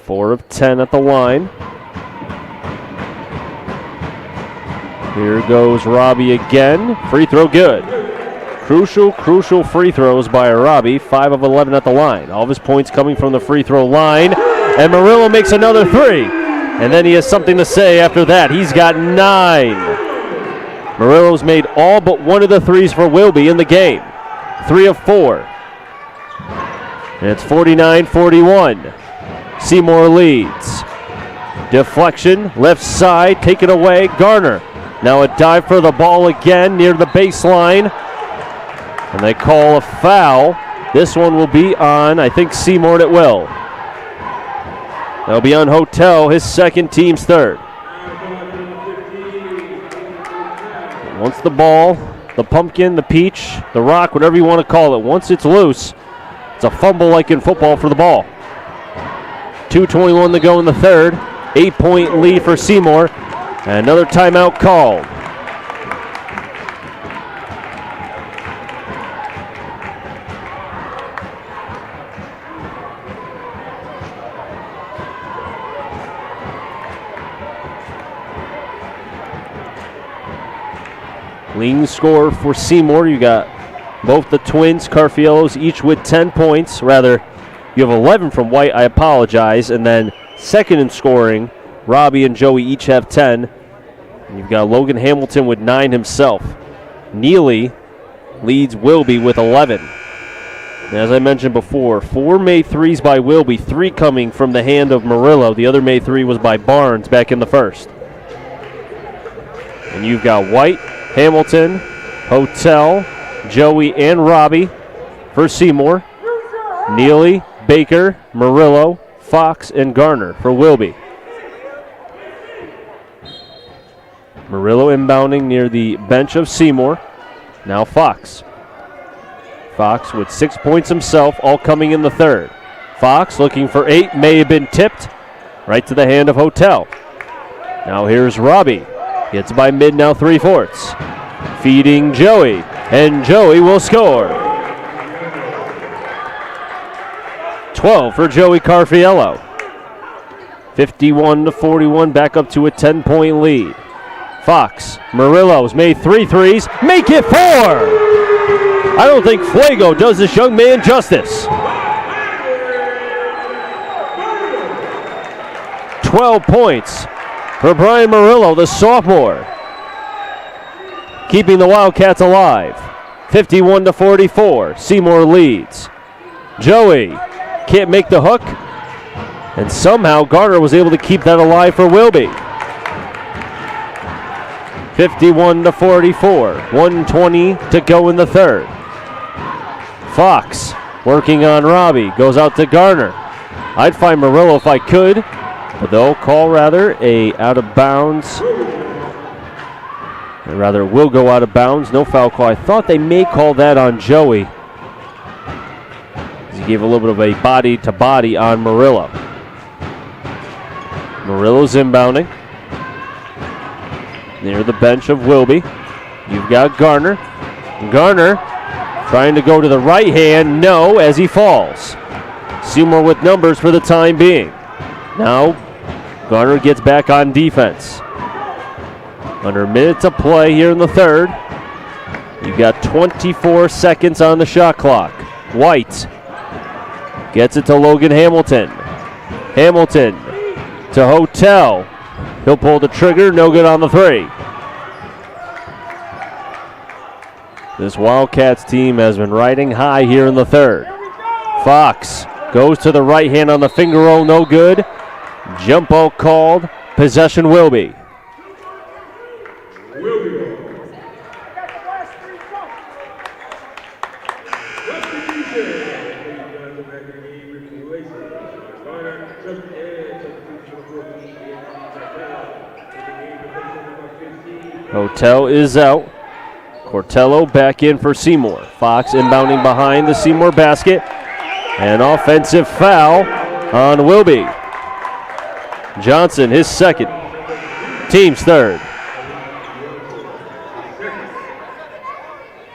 Four of 10 at the line. Here goes Robbie again. Free throw good. Crucial free throws by Robbie. 5 of 11 at the line. All of his points coming from the free throw line. And Murillo makes another 3. And then he has something to say after that. He's got 9. Murillo's made all but one of the threes for Wilby in the game. 3 of 4. And it's 49-41. Seymour leads. Deflection, left side, taken away. Garner. Now a dive for the ball again near the baseline. And they call a foul. This one will be on, I think, Seymour, and it will. That'll be on Hotel, his second, team's third. Once the ball, the pumpkin, the peach, the rock, whatever you want to call it, once it's loose, it's a fumble like in football for the ball. 2:21 to go in the third. 8-point lead for Seymour. And another timeout called. Leading scorer for Seymour, you got both the twins, Carfiellos, each with 10 points. Rather, you have 11 from White, I apologize. And then second in scoring, Robbie and Joey each have 10. And you've got Logan Hamilton with 9 himself. Neely leads Wilby with 11. And as I mentioned before, 4 made threes by Wilby, 3 coming from the hand of Murillo. The other made 3 was by Barnes back in the first. And you've got White, Hamilton, Hotel, Joey, and Robbie for Seymour. Neely, Baker, Murillo, Fox, and Garner for Wilby. Murillo inbounding near the bench of Seymour. Now Fox. Fox with 6 points himself, all coming in the third. Fox looking for 8, may have been tipped. Right to the hand of Hotel. Now here's Robbie. Gets by mid, now 3/4. Feeding Joey, and Joey will score. 12 for Joey Carfiello. 51-41, back up to a 10-point lead. Fox, Murillo's made 3 threes, make it 4! I don't think Fuego does this young man justice. 12 points for Brian Murillo, the sophomore, keeping the Wildcats alive. 51-44, Seymour leads. Joey can't make the hook, and somehow Garner was able to keep that alive for Wilby. 51-44, 1:20 to go in the third. Fox working on Robbie, goes out to Garner. I'd find Murillo if I could, but they'll call rather a out of bounds. Or rather, will go out of bounds. No foul call. I thought they may call that on Joey. He gave a little bit of a body-to-body on Murillo. Murillo's inbounding. Near the bench of Wilby. You've got Garner. Garner trying to go to the right hand. No, as he falls. Seymour with numbers for the time being. Now, Garner gets back on defense. Under a minute to play here in the third. You got 24 seconds on the shot clock. White gets it to Logan Hamilton. Hamilton to Hotel. He'll pull the trigger, no good on the three. This Wildcats team has been riding high here in the third. Fox goes to the right hand on the finger roll, no good. Jump ball called, possession Wilby. Hotel is out. Cortello back in for Seymour. Fox inbounding behind the Seymour basket. An offensive foul on Wilby. Johnson, his second. Team's third.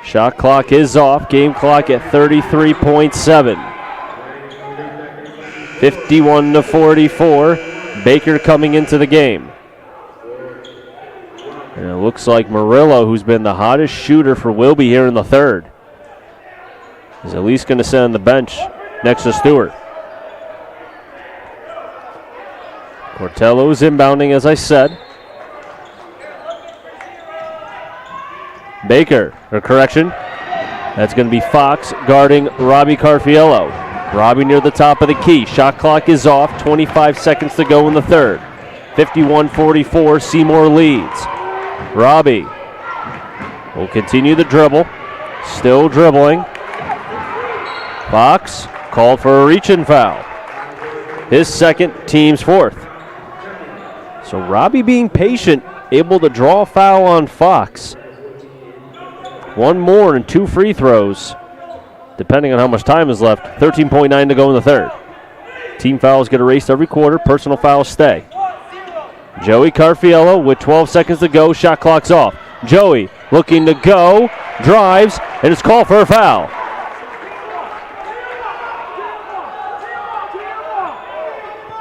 Shot clock is off. Game clock at 33.7. 51-44. Baker coming into the game. And it looks like Murillo, who's been the hottest shooter for Wilby here in the third, is at least going to sit on the bench next to Stewart. Cortello's inbounding, as I said. Baker, or correction, that's going to be Fox guarding Robbie Carfiello. Robbie near the top of the key. Shot clock is off. 25 seconds to go in the third. 51-44, Seymour leads. Robbie will continue the dribble. Still dribbling. Fox called for a reach-in foul. His second, team's fourth. So Robbie being patient, able to draw a foul on Fox. One more and 2 free throws, depending on how much time is left. 13.9 to go in the third. Team fouls get erased every quarter. Personal fouls stay. Joey Carfiello with 12 seconds to go. Shot clock's off. Joey looking to go. Drives, and it's called for a foul.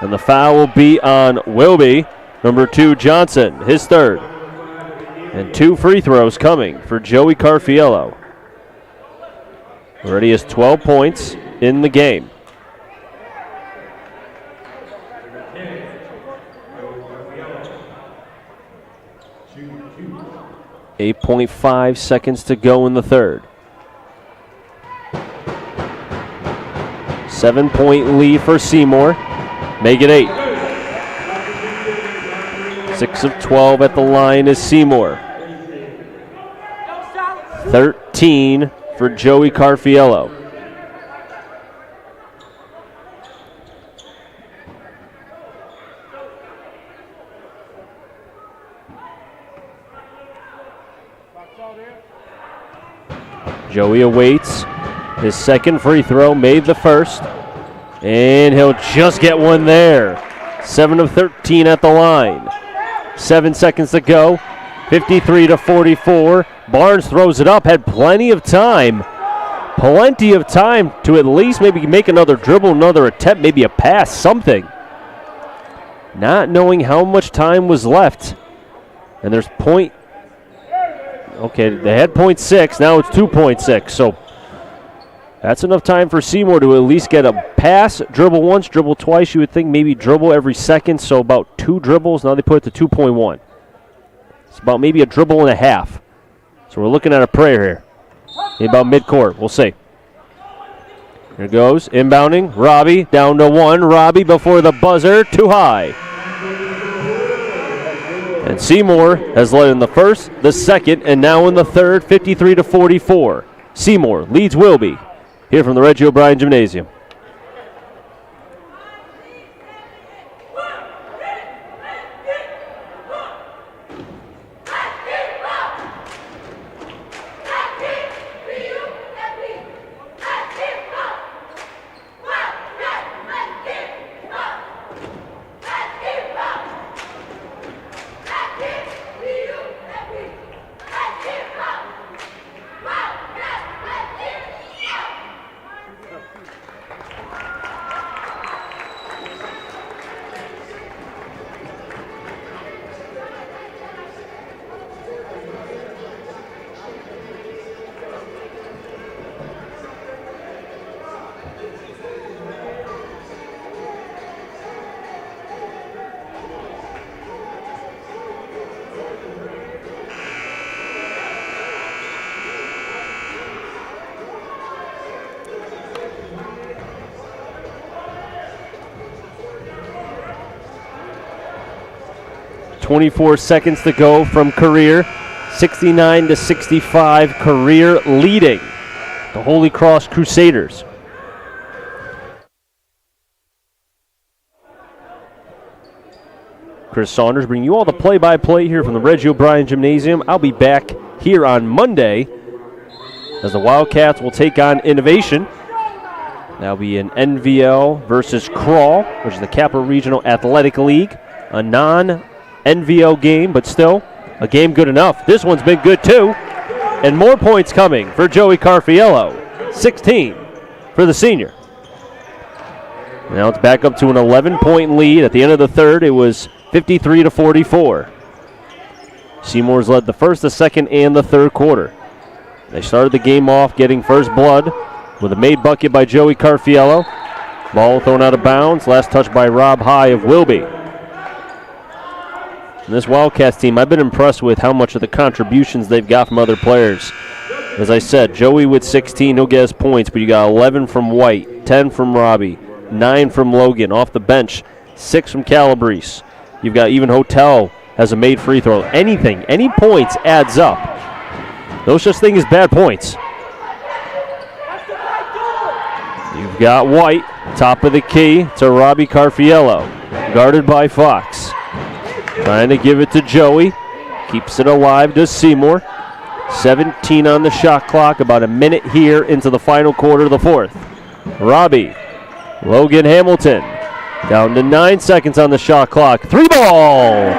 And the foul will be on Wilby. Number 2, Johnson, his third. And 2 free throws coming for Joey Carfiello. Already has 12 points in the game. 8.5 seconds to go in the third. 7-point lead for Seymour. Make it 8. 6 of 12 at the line is Seymour. 13 for Joey Carfiello. Joey awaits his second free throw, made the first, and he'll just get one there. 7 of 13 at the line. 7 seconds to go, 53-44. Barnes throws it up, had plenty of time to at least maybe make another dribble, another attempt, maybe a pass, something. Not knowing how much time was left. And there's point. Okay, they had 0.6, now it's 2.6. So that's enough time for Seymour to at least get a pass, dribble once, dribble twice. You would think maybe dribble every second, so about 2 dribbles. Now they put it to 2.1. It's about maybe a dribble and a half. So we're looking at a prayer here. About midcourt, we'll see. Here goes, inbounding, Robbie down to 1. Robbie before the buzzer, too high. And Seymour has led in the first, the second, and now in the third, 53-44. Seymour leads Wilby here from the Reggie O'Brien Gymnasium. 24 seconds to go from Career. 69-65, Career leading the Holy Cross Crusaders. Chris Saunders bringing you all the play-by-play here from the Reggie O'Brien Gymnasium. I'll be back here on Monday as the Wildcats will take on Innovation. That'll be an NVL versus Crawl, which is the Capital Regional Athletic League. A non-NVL game, but still a game good enough. This one's been good too. And more points coming for Joey Carfiello. 16 for the senior. Now it's back up to an 11-point lead. At the end of the third, it was 53-44. Seymour's led the first, the second, and the third quarter. They started the game off getting first blood with a made bucket by Joey Carfiello. Ball thrown out of bounds. Last touch by Rob High of Wilby. And this Wildcats team, I've been impressed with how much of the contributions they've got from other players. As I said, Joey with 16, he'll get his points, but you got 11 from White, 10 from Robbie, 9 from Logan. Off the bench, 6 from Calabrese. You've got even Hotel has a made free throw. Anything, any points adds up. No such thing as bad points. You've got White, top of the key to Robbie Carfiello, guarded by Fox. Trying to give it to Joey. Keeps it alive to Seymour. 17 on the shot clock. About a minute here into the final quarter of the fourth. Robbie. Logan Hamilton. Down to 9 seconds on the shot clock. 3-ball.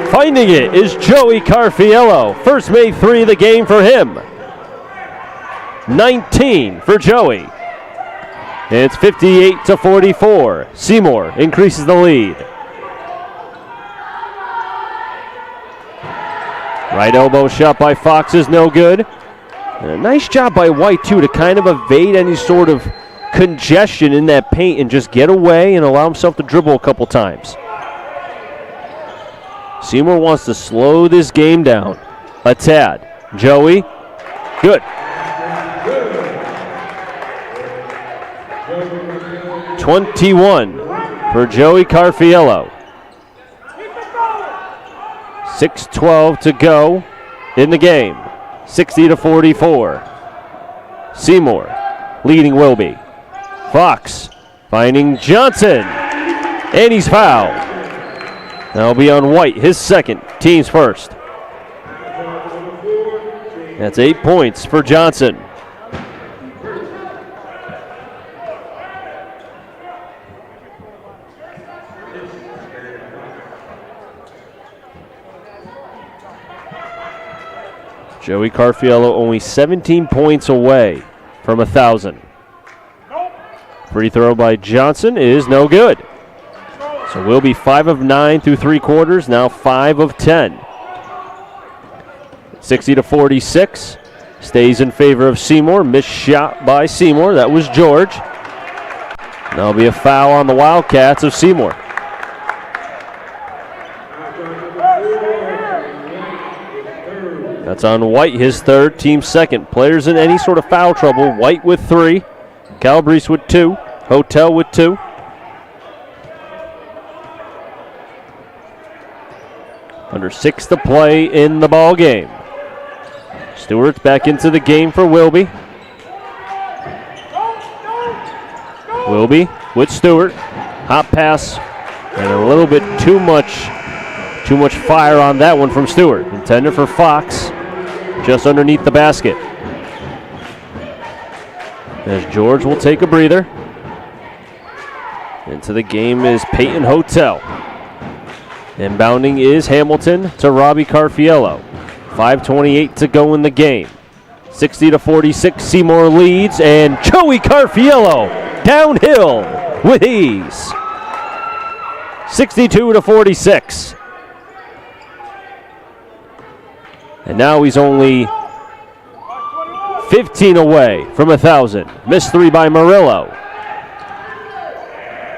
Finding it is Joey Carfiello. First made three of the game for him. 19 for Joey. It's 58-44. Seymour increases the lead. Right elbow shot by Fox is no good. And a nice job by White, too, to kind of evade any sort of congestion in that paint and just get away and allow himself to dribble a couple times. Seymour wants to slow this game down a tad. Joey, good. 21 for Joey Carfiello. 6:12 to go in the game. 60-44. Seymour leading Wilby. Fox finding Johnson. And he's fouled. That'll be on White, his second, team's first. That's 8 points for Johnson. Joey Carfiello only 17 points away from 1,000. Free throw by Johnson is no good. So we'll be 5 of 9 through 3 quarters, now 5 of 10. 60-46. Stays in favor of Seymour. Missed shot by Seymour. That was George. That'll be a foul on the Wildcats of Seymour. That's on White, his third, team second. Players in any sort of foul trouble. White with 3. Calabrese with 2. Hotel with 2. Under 6 to play in the ball game. Stewart's back into the game for Wilby. Wilby with Stewart. Hot pass. And a little bit too much fire on that one from Stewart. Intended for Fox. Just underneath the basket. As George will take a breather. Into the game is Peyton Hotel. Inbounding is Hamilton to Robbie Carfiello. 5:28 to go in the game. 60-46, Seymour leads, and Joey Carfiello downhill with ease. 62-46. And now he's only 15 away from 1,000. Missed 3 by Murillo.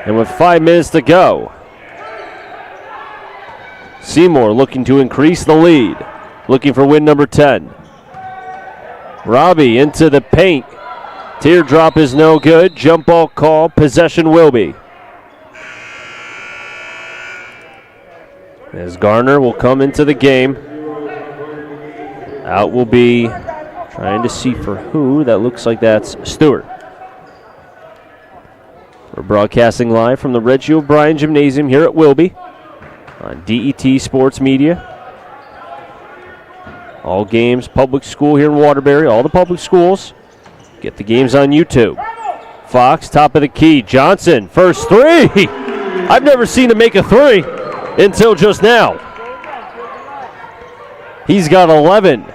And with 5 minutes to go, Seymour looking to increase the lead. Looking for win number 10. Robbie into the paint. Teardrop is no good. Jump ball call. Possession Wilby. As Garner will come into the game. Out will be, trying to see for who, that looks like that's Stewart. We're broadcasting live from the Reggie O'Brien Gymnasium here at Wilby on DET Sports Media. All games, public school here in Waterbury, all the public schools. Get the games on YouTube. Fox, top of the key. Johnson, first three. I've never seen him make a three until just now. He's got 11.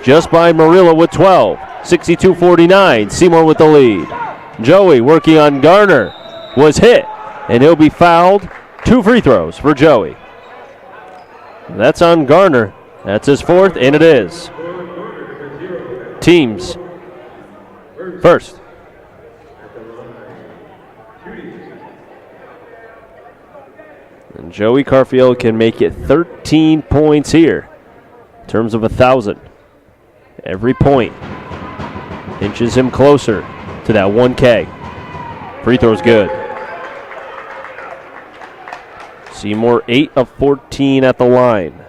Just by Murillo with 12. 62-49. Seymour with the lead. Joey working on Garner. Was hit. And he'll be fouled. 2 free throws for Joey. That's on Garner. That's his 4th, and it is. Teams first. And Joey Carfield can make it 13 points here in terms of 1,000. Every point inches him closer to that 1K. Free throw's good. Seymour 8 of 14 at the line.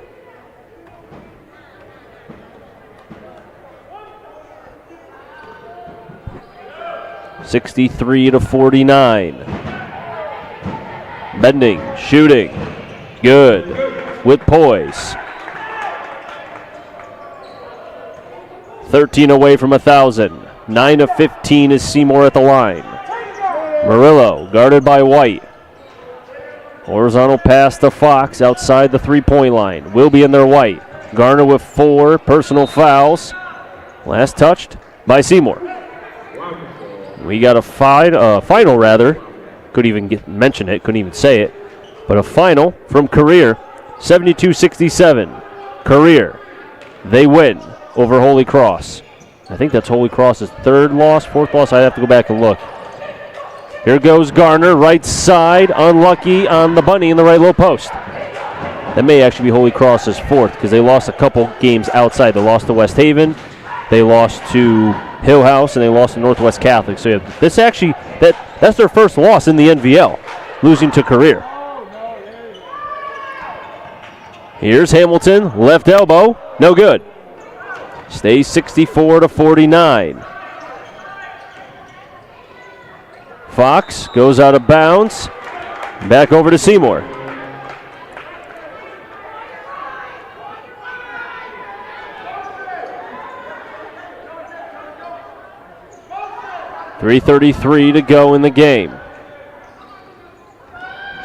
(63-49). Bending, shooting, good, with poise. 13 away from 1,000. 9 of 15 is Seymour at the line. Murillo guarded by White. Horizontal pass to Fox outside the three-point line. Wilby in their White. Garner with 4 personal fouls. Last touched by Seymour. We got a final rather. Couldn't even mention it, couldn't even say it. But a final from Career, 72-67. Career, they win over Holy Cross. I think that's Holy Cross's 3rd loss, 4th loss. I'd have to go back and look. Here goes Garner, right side, unlucky on the bunny in the right low post. That may actually be Holy Cross's 4th because they lost a couple games outside. They lost to West Haven, they lost to Hill House, and they lost to Northwest Catholic. So this actually, that's their 1st loss in the NVL, losing to Career. Here's Hamilton, left elbow, no good. Stays 64-49. Fox goes out of bounds. Back over to Seymour. .333 to go in the game.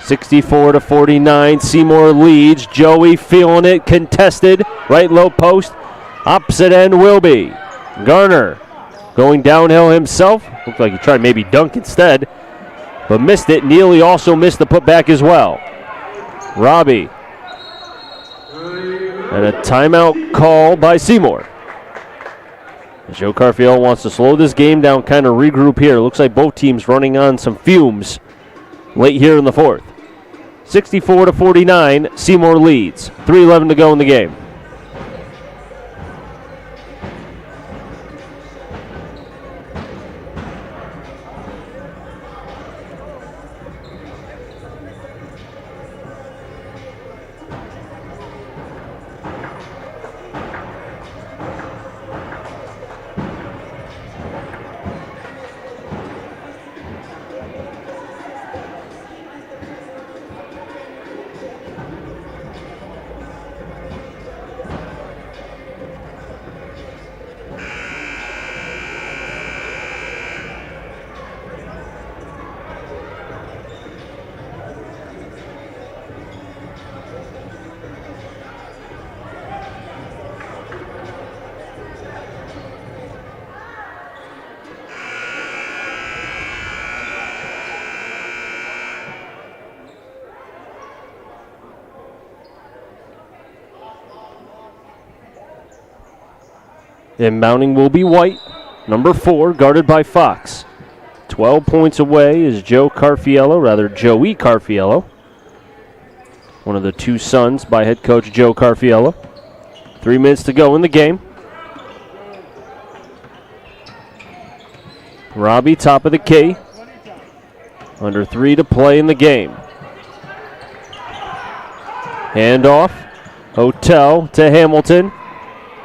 64-49. Seymour leads. Joey feeling it. Contested. Right low post. Opposite end Wilby. Garner going downhill himself. Looked like he tried maybe dunk instead, but missed it. Neely also missed the putback as well. Robbie. And a timeout call by Seymour. Joe Carfield wants to slow this game down, kind of regroup here. Looks like both teams running on some fumes late here in the 4th. 64-49, Seymour leads. 3:11 to go in the game. Inbounding will be White, number 4, guarded by Fox. 12 points away is Joey Carfiello, one of the 2 sons by head coach Joe Carfiello. 3 minutes to go in the game. Robbie, top of the key. Under 3 to play in the game. Handoff. Hotel to Hamilton.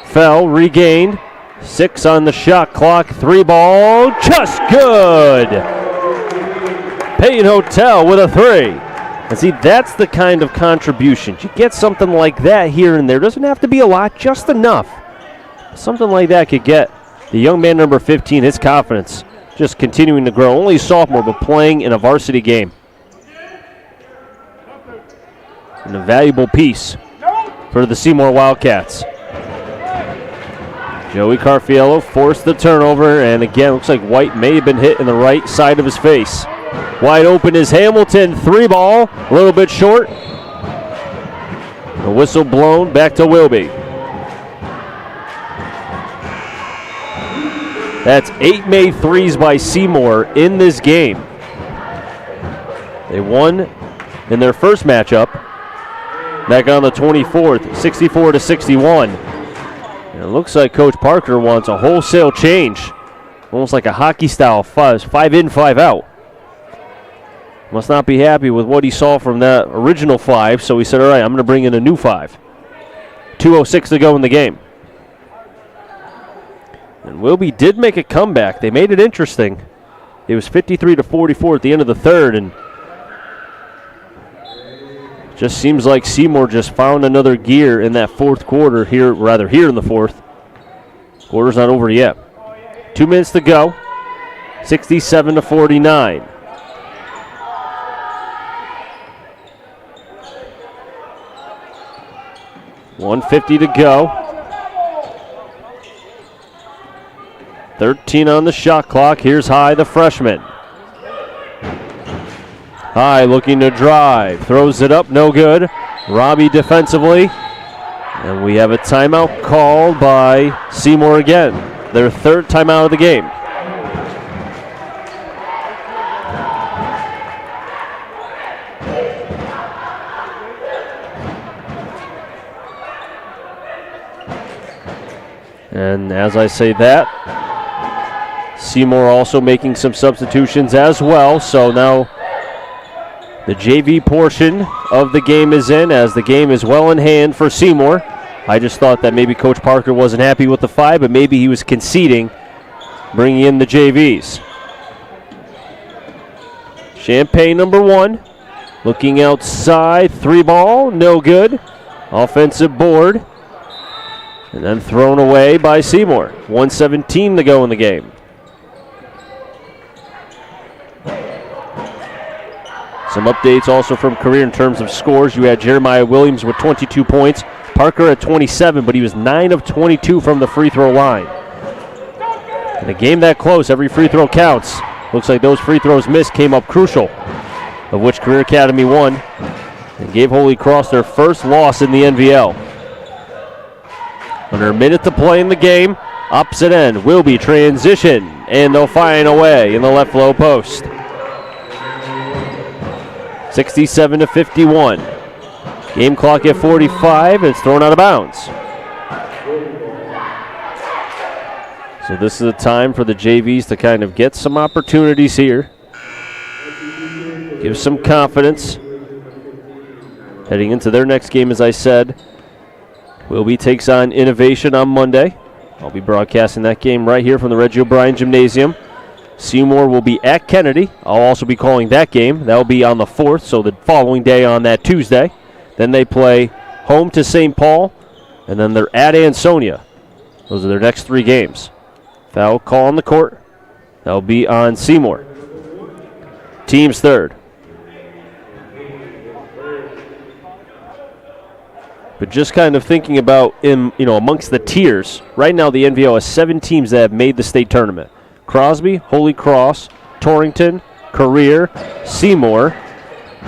Fell, regained. 6 on the shot clock. 3 ball, just good. Payne Hotel with a 3. And see, that's the kind of contribution. You get something like that here and there. Doesn't have to be a lot, just enough. Something like that could get the young man number 15, his confidence just continuing to grow. Only a sophomore, but playing in a varsity game. And a valuable piece for the Seymour Wildcats. Joey Carfiello forced the turnover, and again, looks like White may have been hit in the right side of his face. Wide open is Hamilton, 3 ball, a little bit short. The whistle blown, back to Wilby. That's 8 made threes by Seymour in this game. They won in their first matchup back on the 24th, 64-61. And it looks like Coach Parker wants a wholesale change, almost like a hockey style 5 in, 5 out. Must not be happy with what he saw from that original 5, so he said, all right, I'm going to bring in a new 5. 2:06 to go in the game. And Wilby did make a comeback. They made it interesting. It was 53-44 at the end of the third, and it just seems like Seymour just found another gear in that fourth quarter here in the fourth. Quarter's not over yet. 2 minutes to go. 67-49. $150 to go. 13 on the shot clock. Here's High, the freshman. High looking to drive. Throws it up, no good. Robbie defensively. And we have a timeout called by Seymour again. Their 3rd timeout of the game. And as I say that, Seymour also making some substitutions as well. So now the JV portion of the game is in, as the game is well in hand for Seymour. I just thought that maybe Coach Parker wasn't happy with the 5, but maybe he was conceding, bringing in the JVs. Champagne number 1, looking outside, 3 ball, no good. Offensive board, and then thrown away by Seymour. 1:17 to go in the game. Some updates also from career in terms of scores. You had Jeremiah Williams with 22 points. Parker at 27, but he was 9 of 22 from the free throw line. In a game that close, every free throw counts. Looks like those free throws missed came up crucial, of which Career Academy won and gave Holy Cross their first loss in the NVL. Under a minute to play in the game, opposite end, Wilby transition, and they'll find a way in the left low post. 67-51. Game clock at 45. It's thrown out of bounds. So this is a time for the JVs to kind of get some opportunities here. Give some confidence. Heading into their next game, as I said, Wilby takes on Innovation on Monday. I'll be broadcasting that game right here from the Reggie O'Brien Gymnasium. Seymour will be at Kennedy. I'll also be calling that game. That will be on the 4th, so the following day on that Tuesday. Then they play home to St. Paul, and then they're at Ansonia. Those are their next 3 games. Foul call on the court. That will be on Seymour. Team's 3rd. But just kind of thinking about amongst the tiers, right now the NVO has 7 teams that have made the state tournament. Crosby, Holy Cross, Torrington, Career, Seymour,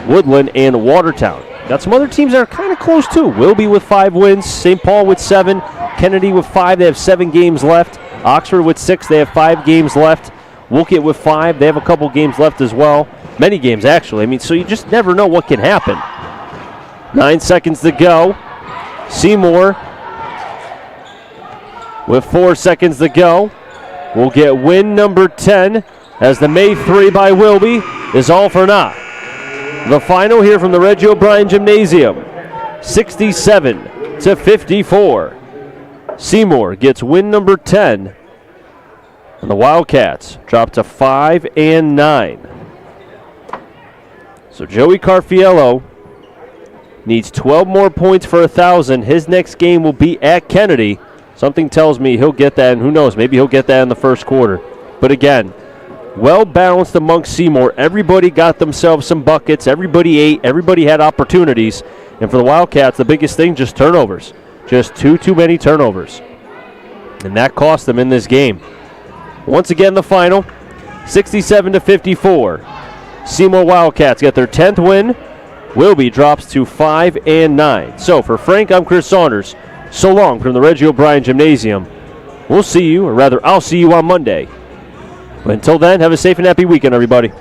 Woodland, and Watertown. Got some other teams that are kind of close too. Wilby with 5 wins, St. Paul with 7, Kennedy with 5, they have 7 games left. Oxford with 6, they have 5 games left. Woolkit with 5, they have a couple games left as well. Many games actually. So you just never know what can happen. 9 seconds to go. Seymour with 4 seconds to go will get win number 10 as the made 3 by Wilby is all for naught. The final here from the Reggie O'Brien Gymnasium. 67-54. Seymour gets win number 10. And the Wildcats drop to 5-9. So Joey Carfiello needs 12 more points for 1,000. His next game will be at Kennedy. Something tells me he'll get that, and who knows, maybe he'll get that in the first quarter. But again, well balanced amongst Seymour. Everybody got themselves some buckets. Everybody ate. Everybody had opportunities. And for the Wildcats, the biggest thing, just turnovers. Just too many turnovers. And that cost them in this game. Once again, the final, 67-54. Seymour Wildcats get their 10th win. Wilby drops to 5-9. So for Frank, I'm Chris Saunders. So long from the Reggie O'Brien Gymnasium. We'll see you, or rather, I'll see you on Monday. But until then, have a safe and happy weekend, everybody.